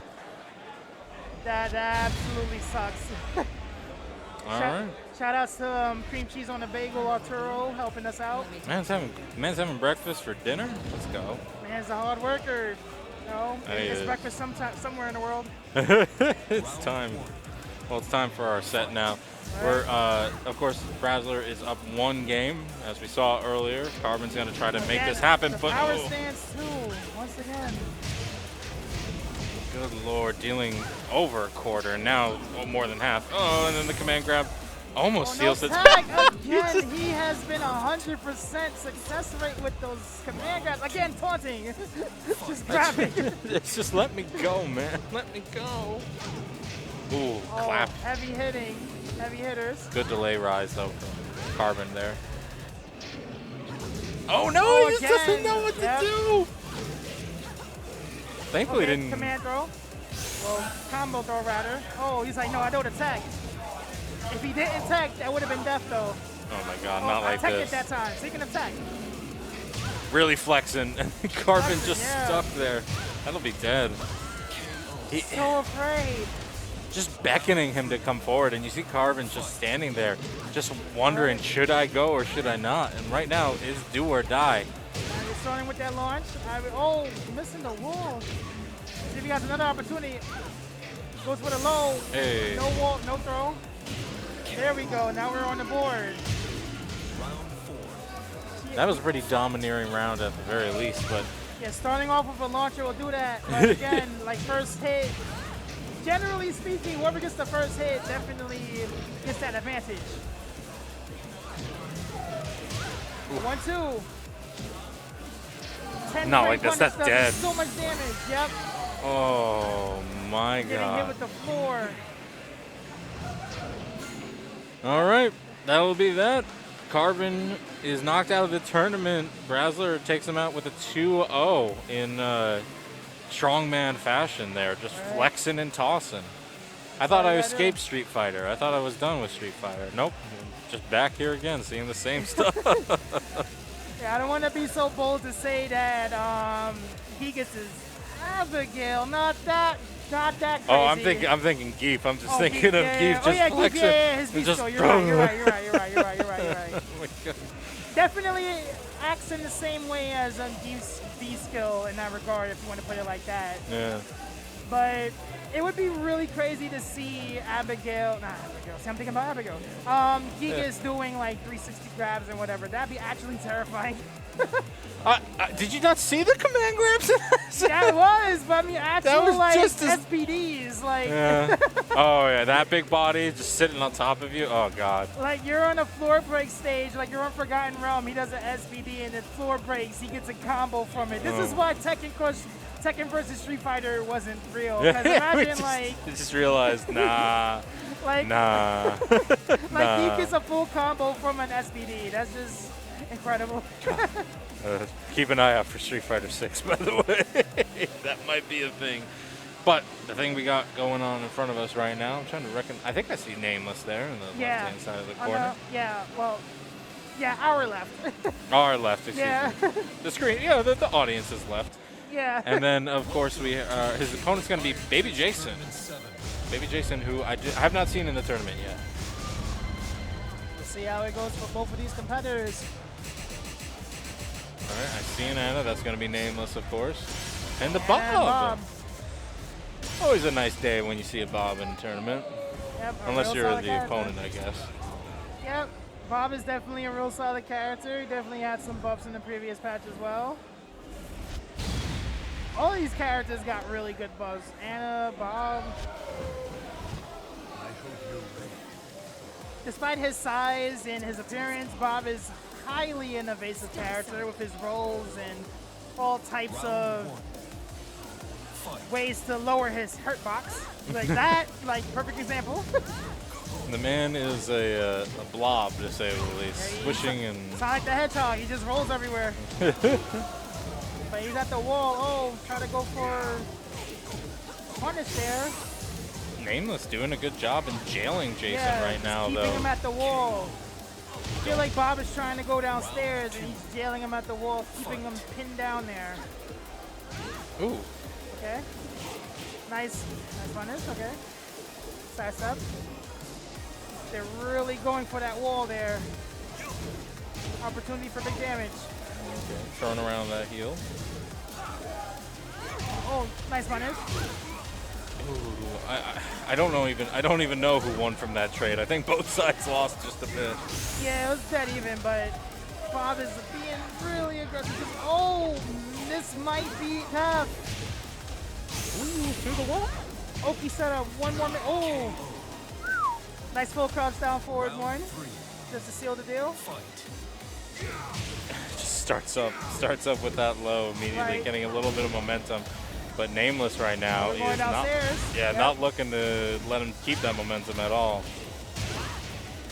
That absolutely sucks. All right. Shout outs to Cream Cheese on the Bagel, Arturo, helping us out. Man's having breakfast for dinner. Let's go. Man's a hard worker. You know, it's breakfast somewhere in the world. It's time. Well, it's time for our set now. We're, of course, Brazzler is up 1 game, as we saw earlier. Carbon's going to try to make this happen, but power stance too, once again. Good Lord, dealing over a quarter, and now more than half. Oh, and then the command grab almost seals it. Tag Again, he has been 100% success rate with those command grabs. Again, taunting. Just grabbing. It's just let me go, man. Let me go. Ooh, clap. Heavy hitting. Heavy hitters. Good delay rise, though, from Carbon there. Oh, no, he just doesn't know what to do. Thankfully, didn't. Command throw. Well, combo throw, rather. Oh, he's like, no, I don't attack. If he didn't attack, that would have been death, though. Oh, my God, not like this. this. At that time, so he can attack. Really flexing. Carbon just stuck there. That'll be dead. So afraid. Just beckoning him to come forward, and you see Carbon just standing there, just wondering, should I go or should I not? And right now, it's do or die. And he's starting with that launch. Missing the wall. See if he has another opportunity. Goes for the low. Hey. No wall, no throw. There we go. Now we're on the board. That was a pretty domineering round at the very least, but yeah, starting off with a launcher will do that. But again, like first hit. Generally speaking, whoever gets the first hit definitely gets that advantage. 1-2. 10 not like this. That's dead. So much damage. Yep. Oh my Getting hit God. with the floor. All right, that'll be that. Carbon is knocked out of the tournament. Brazzler takes him out with a 2-0 in strongman fashion there, just flexing and tossing. I thought I escaped Street Fighter. I thought I was done with Street Fighter. Nope, just back here again, seeing the same stuff. Yeah, I don't want to be so bold to say that he gets his Abigail, not that crazy. Oh, I'm thinking Geef. I'm just thinking of Geef just flexing. His beast just you're right. Oh my God. Definitely acts in the same way as Geef's B-skill in that regard, if you want to put it like that. Yeah. But it would be really crazy to see Abigail. See, I'm thinking about Abigail. Gigas doing like 360 grabs and whatever. That'd be actually terrifying. Did you not see the command grabs? That was, but I mean, actual was like just as- SPDs, like. Yeah. Oh yeah, that big body just sitting on top of you. Oh God. Like you're on a floor break stage, like you're on Forgotten Realm. He does an SPD and the floor breaks. He gets a combo from it. This is why Tekken versus Street Fighter wasn't real. Because imagine we just realized, nah. like nah. he gets a full combo from an SPD. That's just incredible. Keep an eye out for Street Fighter 6, by the way. That might be a thing. But the thing we got going on in front of us right now, I'm trying to reckon. I think I see Nameless there in the left-hand side of the corner. Our left. Our left, excuse Yeah. me. The screen, yeah, the audience is left. Yeah. And then, of course, his opponent's going to be Baby Jason. Baby Jason, who I have not seen in the tournament yet. We'll see how it goes for both of these competitors. All right, I see an Anna. That's going to be Nameless, of course. And the And Bob. Always a nice day when you see a Bob in a tournament. Yep, Unless you're the character. opponent, I guess. Yep. Bob is definitely a real solid character. He definitely had some buffs in the previous patch as well. All these characters got really good buffs. Anna, Bob. Despite his size and his appearance, Bob is highly an evasive character with his rolls and all types of ways to lower his hurt box. Like that, like perfect example. The man is a blob, to say the least. Swishing and... Sonic the Hedgehog, he just rolls everywhere. But he's at the wall. Oh, try to go for punish there. Nameless doing a good job in jailing Jason right now, keeping though. him at the wall. I feel like Bob is trying to go downstairs and he's jailing him at the wall, keeping him pinned down there. Ooh. Okay. Nice punish, okay. Side step. They're really going for that wall there. Opportunity for big damage. Okay. Throwing around that heel. Oh, nice punish. Ooh, I don't even know who won from that trade. I think both sides lost just a bit. Yeah, it was dead even, but Bob is being really aggressive. Oh, this might be tough. Ooh, through the wall. Oki set up one more minute. Oh, nice full crouch down forward one. just to seal the deal. Just starts up with that low, immediately getting a little bit of momentum. But Nameless right now is not looking to let him keep that momentum at all.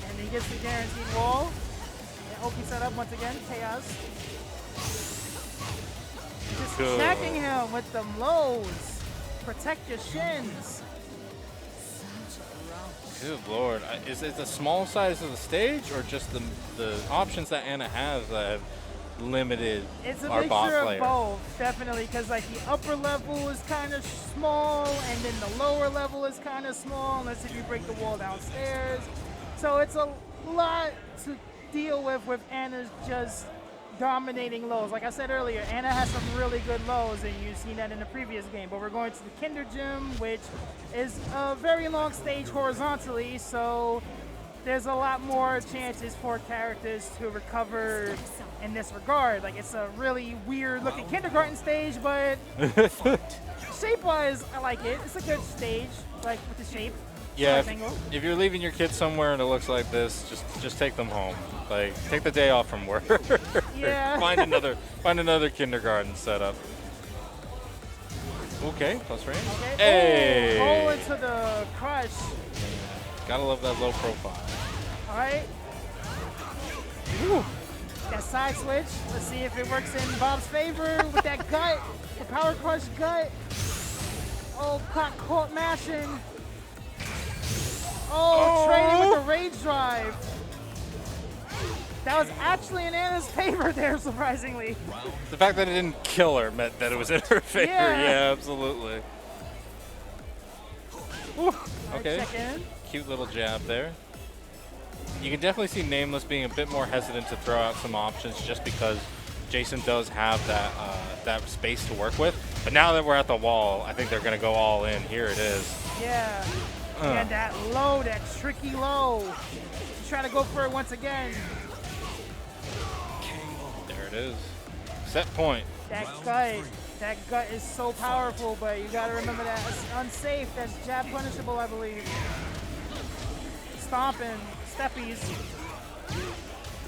And he gets the guaranteed wall. And Oki set up once again, Chaos. Just checking him with them lows. Protect your shins. Good Lord. Is it the small size of the stage or just the options that Anna has that have limited our bot player? It's a mixture of both, definitely, because like the upper level is kind of small and then the lower level is kind of small unless if you break the wall downstairs. So it's a lot to deal with Anna's just dominating lows. Like I said earlier, Anna has some really good lows, and you've seen that in the previous game. But we're going to the Kinder Gym, which is a very long stage horizontally, so there's a lot more chances for characters to recover in this regard. Like, it's a really weird looking kindergarten stage, but shape-wise, I like it. It's a good stage, like with the shape. Yeah, if you're leaving your kids somewhere and it looks like this, just take them home. Like, take the day off from work. Yeah. find another kindergarten setup. Okay, plus range. Okay. Hey! Roll into the crush. Gotta love that low profile. All right. Whew. That side switch. Let's see if it works in Bob's favor with that gut. The power crush gut. Oh, caught mashing. Oh, trading with the rage drive. That was actually in Anna's favor there, surprisingly. The fact that it didn't kill her meant that it was in her favor. Yeah, absolutely. Whew. Okay. Cute little jab there. You can definitely see Nameless being a bit more hesitant to throw out some options just because Jason does have that space to work with. But now that we're at the wall, I think they're going to go all in. Here it is. Yeah. And that low, that tricky low. Try to go for it once again. There it is. Set point. That gut is so powerful, but you gotta remember that it's unsafe. That's jab punishable, I believe. Stomping, steppies.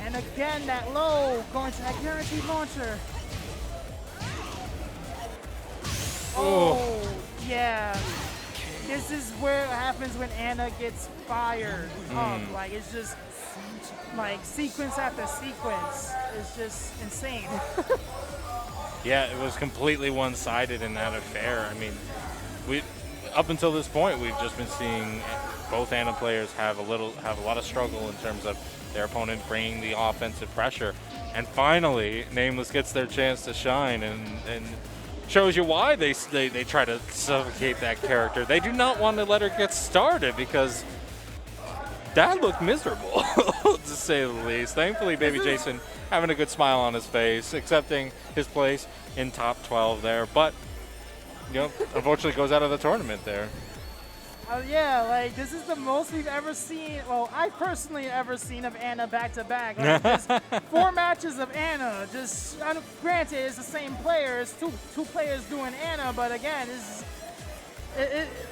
And again, that low, going to that guaranteed launcher. Oh, yeah. This is where it happens when Anna gets fired up. Like, it's just like sequence after sequence. It's just insane. Yeah, it was completely one-sided in that affair. I mean, up until this point, we've just been seeing both Anna players have a lot of struggle in terms of their opponent bringing the offensive pressure. And finally, Nameless gets their chance to shine and shows you why they try to suffocate that character. They do not want to let her get started because that looked miserable, to say the least. Thankfully, Baby Jason having a good smile on his face, accepting his place in top 12 there. But, you know, unfortunately goes out of the tournament there. Yeah, like, this is the most we've ever seen, well, I personally ever seen of Anna back-to-back. Like, just 4 matches of Anna. Just, granted, it's the same players, two players doing Anna, but again,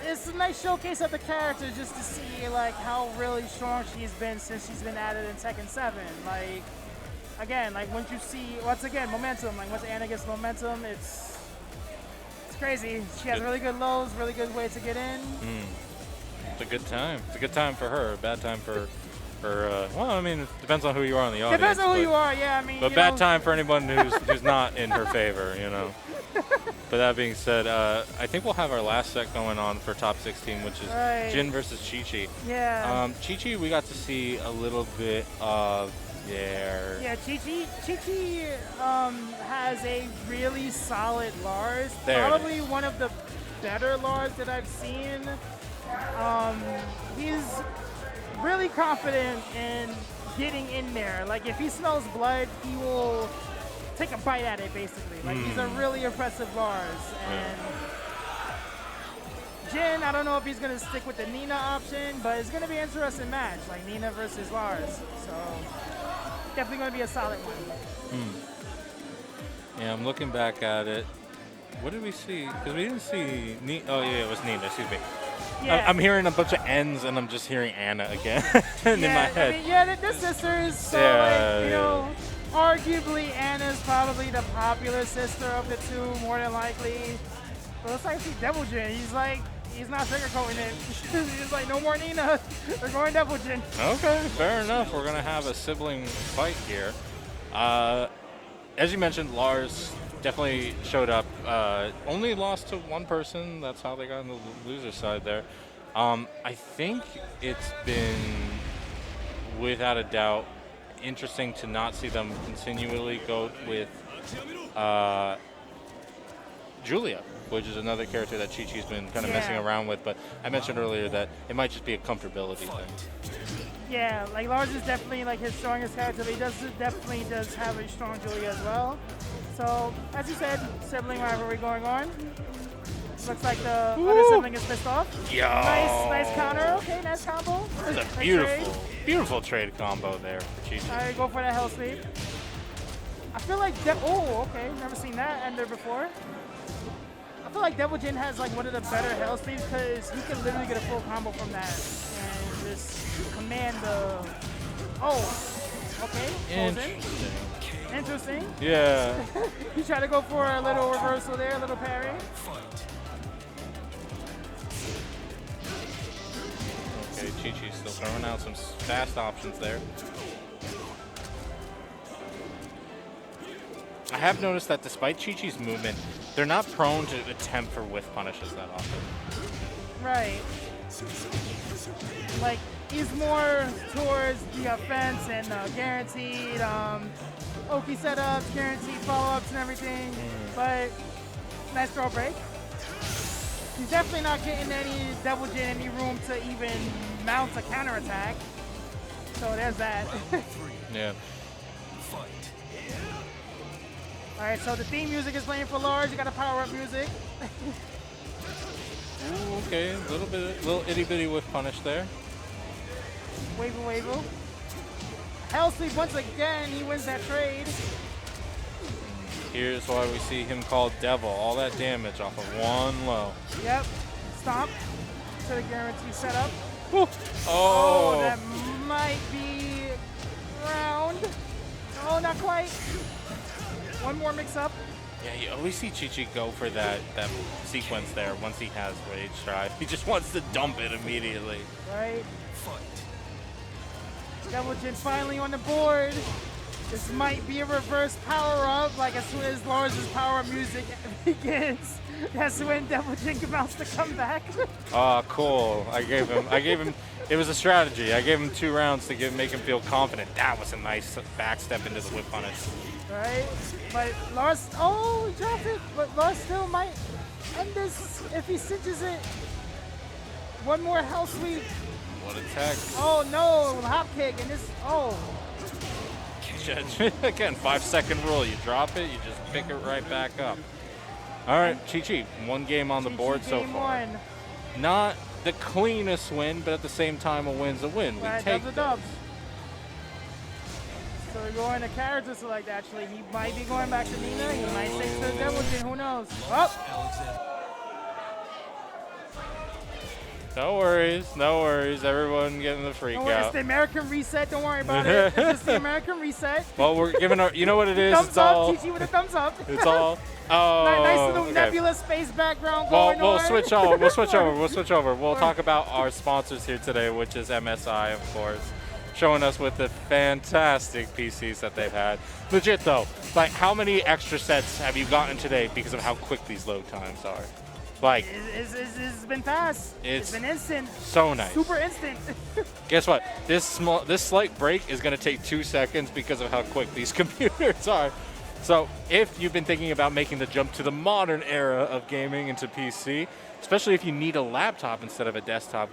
it's a nice showcase of the character just to see, like, how really strong she's been since she's been added in Tekken 7. Like, again, like, once you see, once again, momentum, like, once Anna gets momentum, it's crazy. She has really good lows, really good way to get in. It's a good time. It's a good time for her. A bad time for well, I mean, it depends on who you are in the audience. Depends on who you are, yeah. I mean, but bad time for anyone who's not in her favor, you know. But that being said, I think we'll have our last set going on for top 16, which is Jin versus Chichi. Yeah. Chichi, we got to see a little bit of their. Yeah, Chichi has a really solid Lars. Probably one of the better Lars that I've seen. He's really confident in getting in there. Like, if he smells blood, he will take a bite at it, basically. Like, he's a really impressive Lars. And Jin, I don't know if he's going to stick with the Nene option, but it's going to be an interesting match, like Nene versus Lars. So, definitely going to be a solid one. Yeah, I'm looking back at it. What did we see? Because we didn't see oh yeah, it was Nene, excuse me. Yeah. I'm hearing a bunch of N's and I'm just hearing Anna again in my head. I mean, yeah, they're sisters. So, Yeah, like, you know, arguably Anna's probably the popular sister of the two, more than likely. But it's like, see Devil Jin. He's not sugarcoating it. He's like, no more Nina. They're going Devil Jin. Okay, fair enough. We're going to have a sibling fight here. As you mentioned, Lars definitely showed up. Only lost to one person. That's how they got on the loser side there. I think it's been, without a doubt, interesting to not see them continually go with Julia, which is another character that Chichi's been kind of messing around with. But I mentioned earlier that it might just be a comfortability thing. Yeah, like Lars is definitely like his strongest character, but he definitely does have a strong Julia as well. So, as you said, sibling rivalry going on. Looks like the other sibling is pissed off. Yo. Nice counter. Okay, nice combo. That's a Nice beautiful, trade. beautiful trade combo there for Chichi. All right, go for that hell sweep. I feel like oh, okay, never seen that ender before. I feel like Devil Jin has like one of the better hell sweeps because he can literally get a full combo from that and just command the. Oh, okay. Interesting. Yeah. He tried to go for a little reversal there, a little parry. Okay, Chichi's still throwing out some fast options there. I have noticed that despite Chichi's movement, they're not prone to attempt for whiff punishes that often. Right. Like, he's more towards the offense and guaranteed Oki setups, guaranteed follow-ups and everything. But nice throw break. He's definitely not getting any Devil Jin any room to even mount a counterattack. So there's that. Yeah. All right, so the theme music is playing for Lars. You got a power-up music. Ooh, okay, a little itty-bitty whiff punish there. Wavle. Hell sweep once again. He wins that trade. Here's why we see him called Devil. All that damage off of one low. Yep. Stomp to the guarantee setup. Woo. Oh, that might be round. Oh, not quite. One more mix-up. Yeah, you always see Chichi go for that sequence there once he has Rage Drive. He just wants to dump it immediately. Right. Devil Jin finally on the board. This might be a reverse power-up. Like as soon as Lars' power music begins, that's when Devil Jin can bounce the comeback. Oh, cool. I gave him, it was a strategy. I gave him 2 rounds to make him feel confident. That was a nice backstep into the whip punish. Right? But Lars, he dropped it. But Lars still might end this if he cinches it. One more hell sweep. What a tech. Oh no, hop kick and this, Again, 5-second rule. You drop it, you just pick it right back up. All right, Chichi, 1 game on the board so far. Game 1. Not the cleanest win, but at the same time, a win's a win. Right, We take dubs are those. dubs. So we're going to character select actually. He might be going back to Nene. He might stick to the Devil Jin, who knows? Oh! No worries. Everyone getting the freak Don't worry, it's out. the American reset. Don't worry about it. It's just the American reset. Well, we're giving our, you know what it is? Thumbs It's up, all, Chichi with a thumbs up. it's all, oh. Nice little okay. nebula space background Well, going we'll on. switch over. We'll talk about our sponsors here today, which is MSI, of course, showing us with the fantastic PCs that they've had. Legit though, like how many extra sets have you gotten today because of how quick these load times are? Like, It's been fast. It's been instant. So nice. Super instant. Guess what? This slight break is going to take 2 seconds because of how quick these computers are. So if you've been thinking about making the jump to the modern era of gaming into PC, especially if you need a laptop instead of a desktop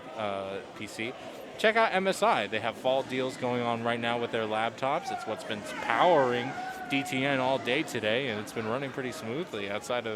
PC, check out MSI. They have fall deals going on right now with their laptops. It's what's been powering DTN all day today, and it's been running pretty smoothly outside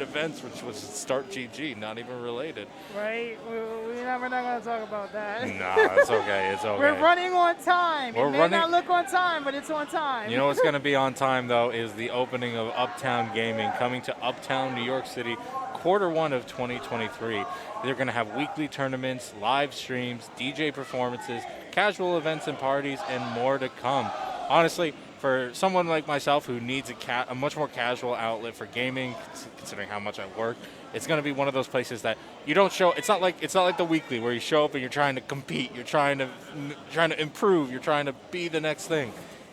events, which was Start GG, not even related. Right? We're not going to talk about that. No, it's okay. It's okay. We're running on time. We're It may running- not look on time, but it's on time. You know what's going to be on time, though, is the opening of Uptown Gaming, coming to Uptown, New York City, Q1 of 2023. They're going to have weekly tournaments, live streams, DJ performances, casual events and parties, and more to come. Honestly, for someone like myself who needs a much more casual outlet for gaming, considering how much I work, it's going to be one of those places that you don't show. It's not like the weekly where you show up and you're trying to compete, you're trying to improve, you're trying to be the next thing.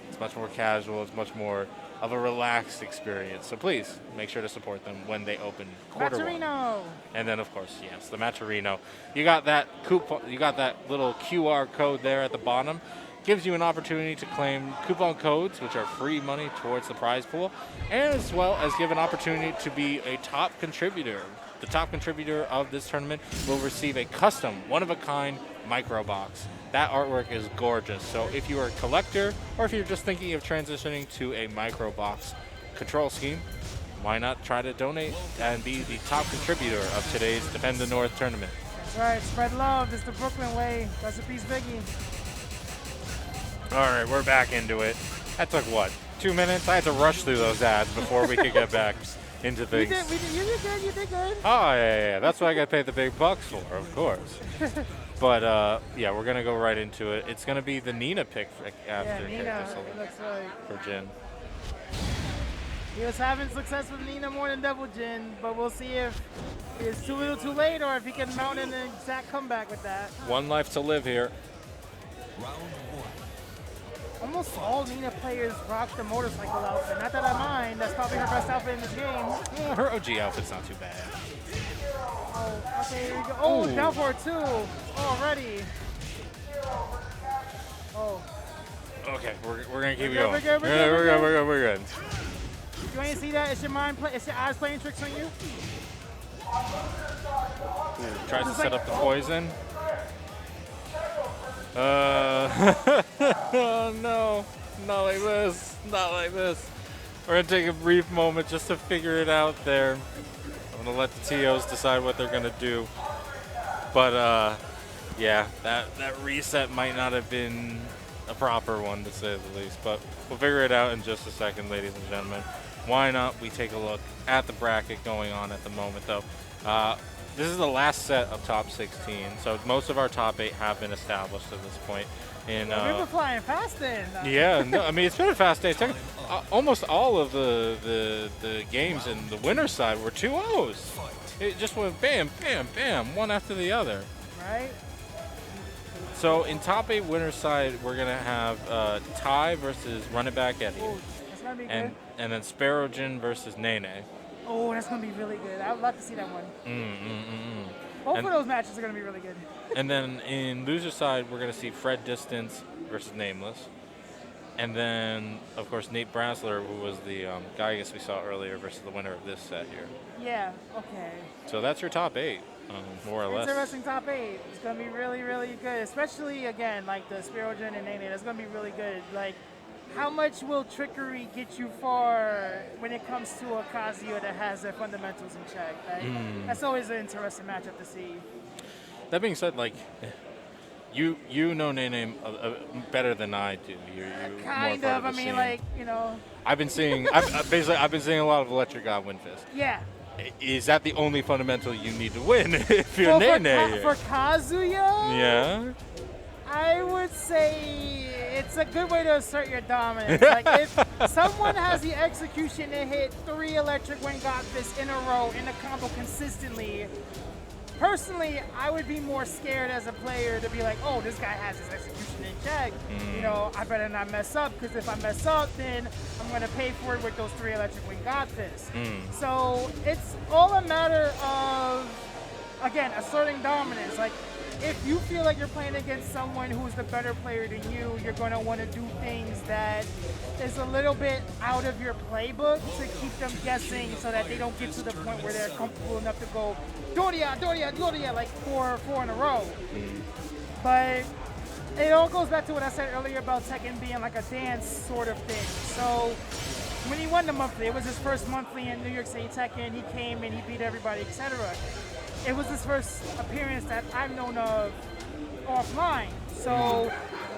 It's much more casual. It's much more of a relaxed experience. So please make sure to support them when they open Q1. Matcherino. And then of course, yes, the Matcherino. You got that coupon. You got that little QR code there at the bottom. Gives you an opportunity to claim coupon codes, which are free money towards the prize pool, and as well as give an opportunity to be a top contributor. The top contributor of this tournament will receive a custom, one-of-a-kind micro box. That artwork is gorgeous. So if you are a collector, or if you're just thinking of transitioning to a micro box control scheme, why not try to donate and be the top contributor of today's Defend the North tournament? That's right. Spread love. It's the Brooklyn way. Rest in peace, Biggie. All right, we're back into it. That took what, 2 minutes? I had to rush through those ads before we could get back into things. You did good. You did good. Oh, yeah. That's what I got paid the big bucks for, of course. But, yeah, we're going to go right into it. It's going to be the Nene pick after Nene, it looks like. for Jin. He was having success with Nene more than Double Jin, but we'll see if it's too little too late or if he can mount an exact comeback with that. One life to live here. Round 1. Almost all Nene players rock the motorcycle outfit. Not that I mind, that's probably her best outfit in this game. Her OG outfit's not too bad. Oh, okay, here we go. Oh, Ooh. down for it too. Already. Oh. Okay, we're going to keep We're going. good, we're good. We're good. You ain't see that? It's your mind play. It's your eyes playing tricks on you. Tries to set up the poison. Oh no, not like this, not like this. We're gonna take a brief moment just to figure it out there. I'm gonna let the TOs decide what they're gonna do. But yeah, that reset might not have been a proper one to say the least, but we'll figure it out in just a second, ladies and gentlemen. Why not we take a look at the bracket going on at the moment though. This is the last set of top 16, so most of our top 8 have been established at this point. And we were flying fast then. yeah, no, I mean it's been a fast day. Almost all of the games in the winner's side were 2-0s. It just went bam, bam, bam, one after the other. Right. So in top 8 winner's side, we're gonna have Ty versus running back Eddie, Oh, that's gonna be good. and then Spirogin versus Nene. Oh, that's gonna be really good. I would love to see that one. Both of those matches are gonna be really good. And then in loser side, we're going to see Fred Distance versus Nameless. And then, of course, Nate Brasler, who was the guy I guess we saw earlier, versus the winner of this set here. Yeah. Okay. So that's your top 8, more or less. Interesting top 8. It's gonna be really, really good. Especially again, like the Spirogin and Nene. That's gonna be really good. Like, how much will trickery get you far when it comes to a Kazuya that has their fundamentals in check? Right? That's always an interesting matchup to see. That being said, like, you know Nene better than I do. You're Kind more of. part I the mean, scene. like, you know. I've been seeing a lot of Electric God win fist. Yeah. Is that the only fundamental you need to win if you're Well, Nene? for Kazuya, Yeah. I would say it's a good way to assert your dominance. Like, if someone has the execution to hit 3 Electric Wind God Fists in a row in a combo consistently, personally, I would be more scared as a player to be like, oh, this guy has his execution in check. You know, I better not mess up, because if I mess up, then I'm going to pay for it with those 3 Electric Wind God Fists. So it's all a matter of, again, asserting dominance. Like, if you feel like you're playing against someone who's the better player than you, you're going to want to do things that is a little bit out of your playbook to keep them guessing so that they don't get to the point where they're comfortable enough to go Doria, Doria, Doria, like four in a row. But it all goes back to what I said earlier about Tekken being like a dance sort of thing. So when he won the monthly, it was his first monthly in New York City Tekken. He came and he beat everybody, etc. It was his first appearance that I've known of offline. So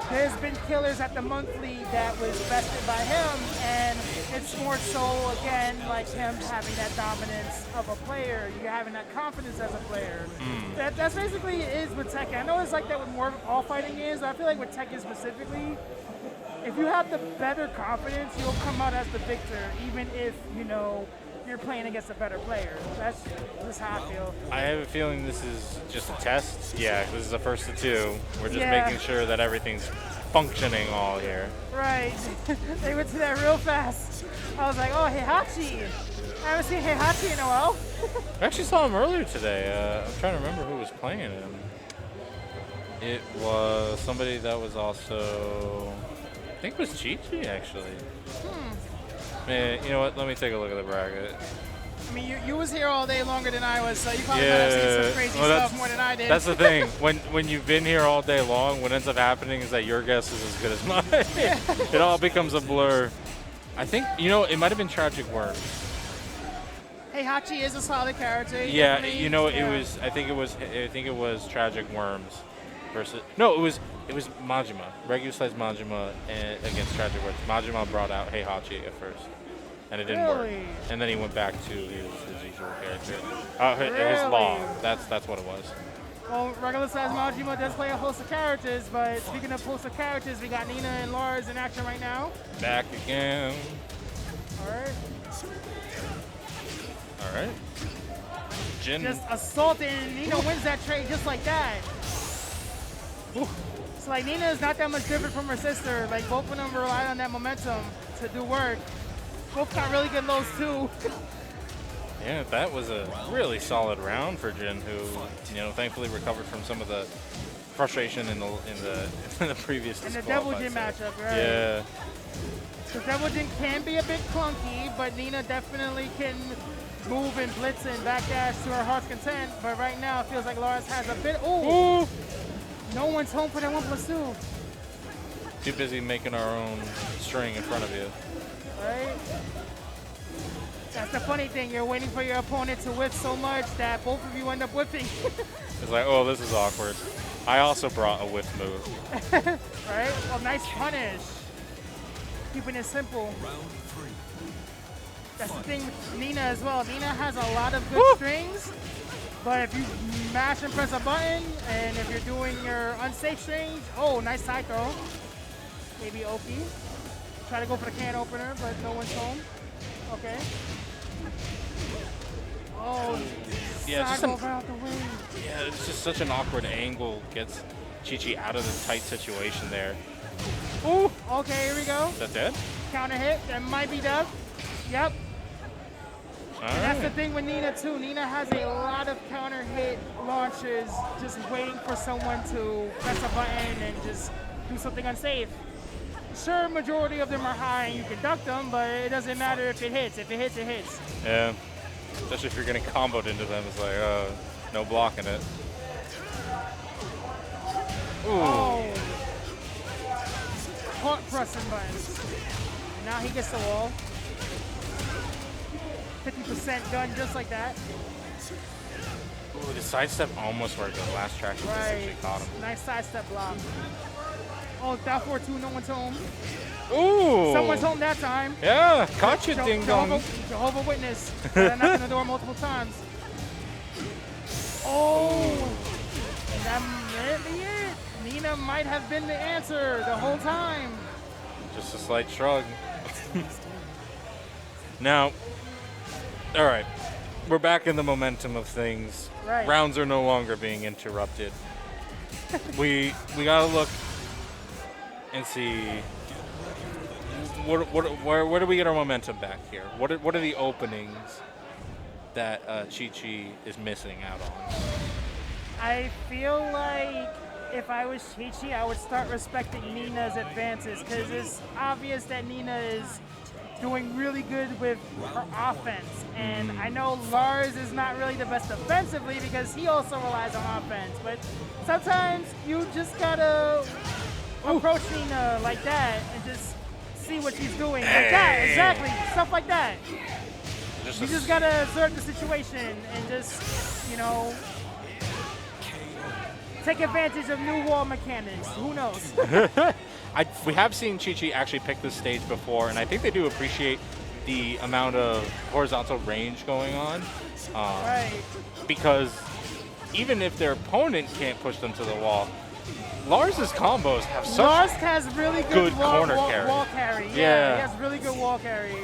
there's been killers at the monthly that was bested by him, and it's more so, again, like him having that dominance of a player. You're having that confidence as a player. That's basically it is with Tekken. I know it's like that with more all fighting games, but I feel like with Tekken specifically, if you have the better confidence, you'll come out as the victor, even if, you know, you're playing against a better player. That's just how I feel. I have a feeling this is just a test. Yeah, this is the first of two. We're just making sure that everything's functioning all here. Right. They went to that real fast. I was like, oh, Heihachi. I haven't seen Heihachi in a while. I actually saw him earlier today. I'm trying to remember who was playing him. It was somebody that was also, I think it was Chichi, actually. Man, you know what? Let me take a look at the bracket. I mean, you was here all day longer than I was, so you probably might have seen some crazy stuff more than I did. That's the thing. When you've been here all day long, what ends up happening is that your guess is as good as mine. It all becomes a blur. I think, you know, it might have been Tragic Worms. Heihachi is a solid character. Yeah, you know, it was. I think it was Tragic Worms versus. No, it was Majima, regular size Majima against Tragic Worms. Majima brought out Heihachi at first, and it didn't work. And then he went back to his usual character. His law. That's what it was. Well, regular size Majima does play a host of characters, but speaking of host of characters, we got Nene and Lars in action right now. Back again. All right. All right. Jin. Just assaulting, and Nene wins that trade just like that. Ooh. So like Nene is not that much different from her sister. Like both of them rely on that momentum to do work. Both got really good lows too. Yeah, that was a really solid round for Jin, who, you know, thankfully recovered from some of the frustration in the previous. In the Devil Jin matchup, right? Yeah. The Devil Jin can be a bit clunky, but Nene definitely can move and blitz and backdash to her heart's content. But right now, it feels like Lars has a bit. Ooh! No one's home for that 1+2. Too busy making our own string in front of you. Right? That's the funny thing. You're waiting for your opponent to whiff so much that both of you end up whiffing. It's like, oh, this is awkward. I also brought a whiff move. Right? Well, nice punish. Keeping it simple. That's the thing with Nene as well. Nene has a lot of good strings, but if you mash and press a button, and if you're doing your unsafe strings, oh, nice side throw. Maybe Oki. Try to go for the can opener, but no one's home. Okay. Oh, yeah, side over out the way. Yeah, it's just such an awkward angle. Gets Chichi out of the tight situation there. Ooh, okay, here we go. Is that dead? Counter hit, that might be done. Yep. And that's the thing with Nene too. Nene has a lot of counter hit launches, just waiting for someone to press a button and just do something unsafe. Sure, majority of them are high and you can duck them, but it doesn't matter if it hits. If it hits, it hits. Yeah. Especially if you're getting comboed into them, it's like, no blocking it. Ooh. Oh. Caught pressing buttons. Now he gets the wall. 50% done just like that. Ooh, the sidestep almost worked. The last track just actually caught him. Nice sidestep block. Oh, down 4-2, no one's home. Ooh. Someone's home that time. Yeah, caught you, ding dong. Jehovah Witness. Knocked on the door multiple times. Oh. And that might be it. Nene might have been the answer the whole time. Just a slight shrug. Now, all right, we're back in the momentum of things. Right. Rounds are no longer being interrupted. we gotta look and see where do we get our momentum back here? What are the openings that Chichi is missing out on? I feel like if I was Chichi, I would start respecting Nene's advances because it's obvious that Nene is doing really good with her offense. And I know Lars is not really the best defensively because he also relies on offense. But sometimes you just gotta approach Nene like that and just see what she's doing. Like that, exactly. Stuff like that. You just gotta observe the situation and just, you know, take advantage of new wall mechanics. Who knows? We have seen Chichi actually pick this stage before, and I think they do appreciate the amount of horizontal range going on. Right. Because even if their opponent can't push them to the wall, Lars's combos have such Lars has really good corner carry. Wall carry. Yeah. He has really good wall carry.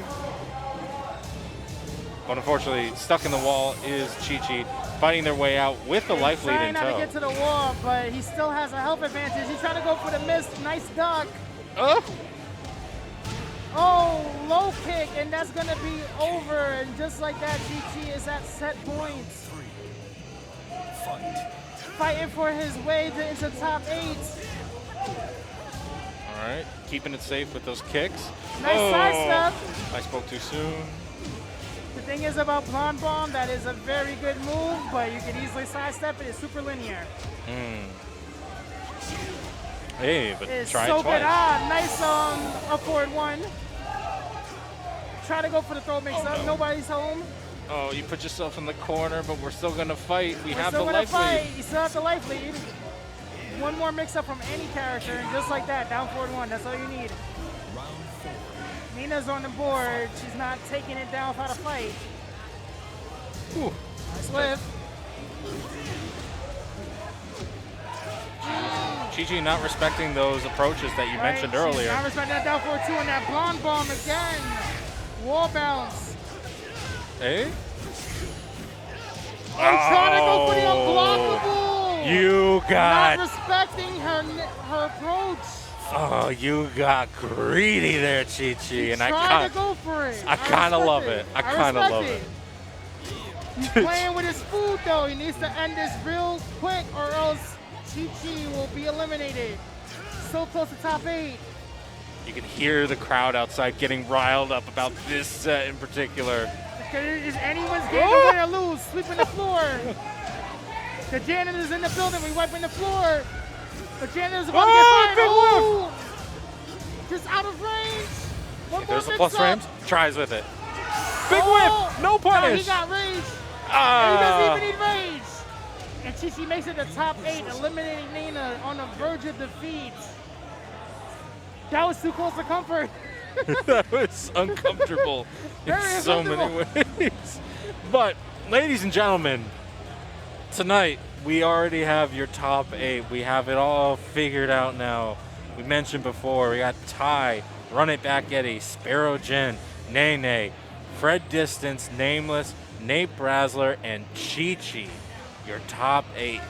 But unfortunately, stuck in the wall is Chichi, fighting their way out with the life lead Trying in not to tow. get to the wall, but he still has a health advantage. He's trying to go for the miss. Nice duck. Oh, low kick, and that's going to be over. And just like that, Chichi is at set points. Fighting for his way into top 8. All right, keeping it safe with those kicks. Nice sidestep. I spoke too soon. The thing is about Blonde Bomb, that is a very good move, but you can easily sidestep it. It's super linear. Hey, but It's try so it twice. good. Nice up forward 1. Try to go for the throw mix-up. Nobody's home. Oh, you put yourself in the corner, but we're still going to fight. We have the Still gonna life fight. lead. You still have the life lead. One more mix-up from any character, and just like that, down forward 1. That's all you need. Nene's on the board. She's not taking it down without a fight. Ooh. Nice whip. Chichi not respecting those approaches that you mentioned She's earlier. not respecting that down forward 2 and that Blonde Bomb again. Wall bounce. Hey? Trying to go for the unblockable. You got... Not respecting her approach. Oh, you got greedy there, Chichi. And Trying to go for it. I kind of love it. I kind of love respect it. He's playing with his food though. He needs to end this real quick or else Chichi will be eliminated. So close to top 8. You can hear the crowd outside getting riled up about this set in particular. Is anyone's game to win or lose? Sweeping the floor. The janitor's in the building. We wiping the floor. The janitor's about to get fired. Oh! Just out of range. One more There's the mix plus up. frames. Tries with it. Big whip. No No, punish. he got rage. And he doesn't even need rage. And Chichi makes it the top 8, eliminating Nene on the verge of defeat. That was too close to comfort. That was uncomfortable in Very so many ways. But, ladies and gentlemen, tonight we already have your top 8. We have it all figured out now. We mentioned before, we got Ty, Run It Back Eddie, Spirogin, Nene, Fred Distance, Nameless, Nate Brazzler, and Chichi. Your top 8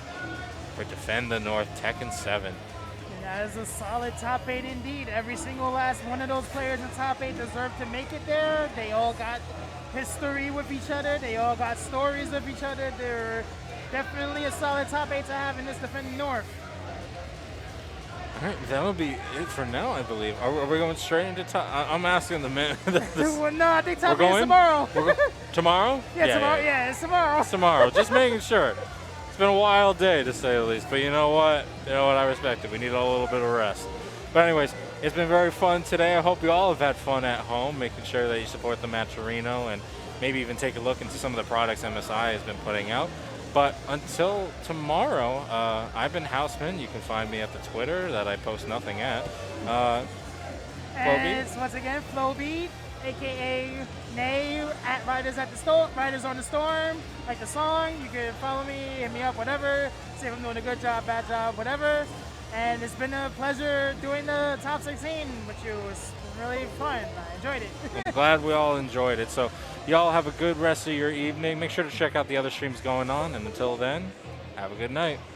for Defend the North Tekken 7. That is a solid top 8 indeed. Every single last one of those players in top 8 deserved to make it there. They all got history with each other. They all got stories with each other. They're definitely a solid top 8 to have in this Defend North. All right, that'll be it for now, I believe. Are we going straight into top? I'm asking the man. Well, no, I think top We're 8 is going? tomorrow. Tomorrow? Yeah, tomorrow. Yeah, it's tomorrow. It's tomorrow. Just making sure. It's been a wild day, to say the least. But you know what? I respect it. We need a little bit of rest. But anyways, it's been very fun today. I hope you all have had fun at home, making sure that you support the Matcherino and maybe even take a look into some of the products MSI has been putting out. But until tomorrow, I've been Houseman. You can find me at the Twitter that I post nothing at. And it's once again Flowbeat, aka Nene at Riders at the Storm, Riders on the Storm, like the song. You can follow me, hit me up, whatever. See if I'm doing a good job, bad job, whatever. And it's been a pleasure doing the top 16 with you. It's really fun. I enjoyed it. I'm glad we all enjoyed it. So y'all have a good rest of your evening. Make sure to check out the other streams going on. And until then, have a good night.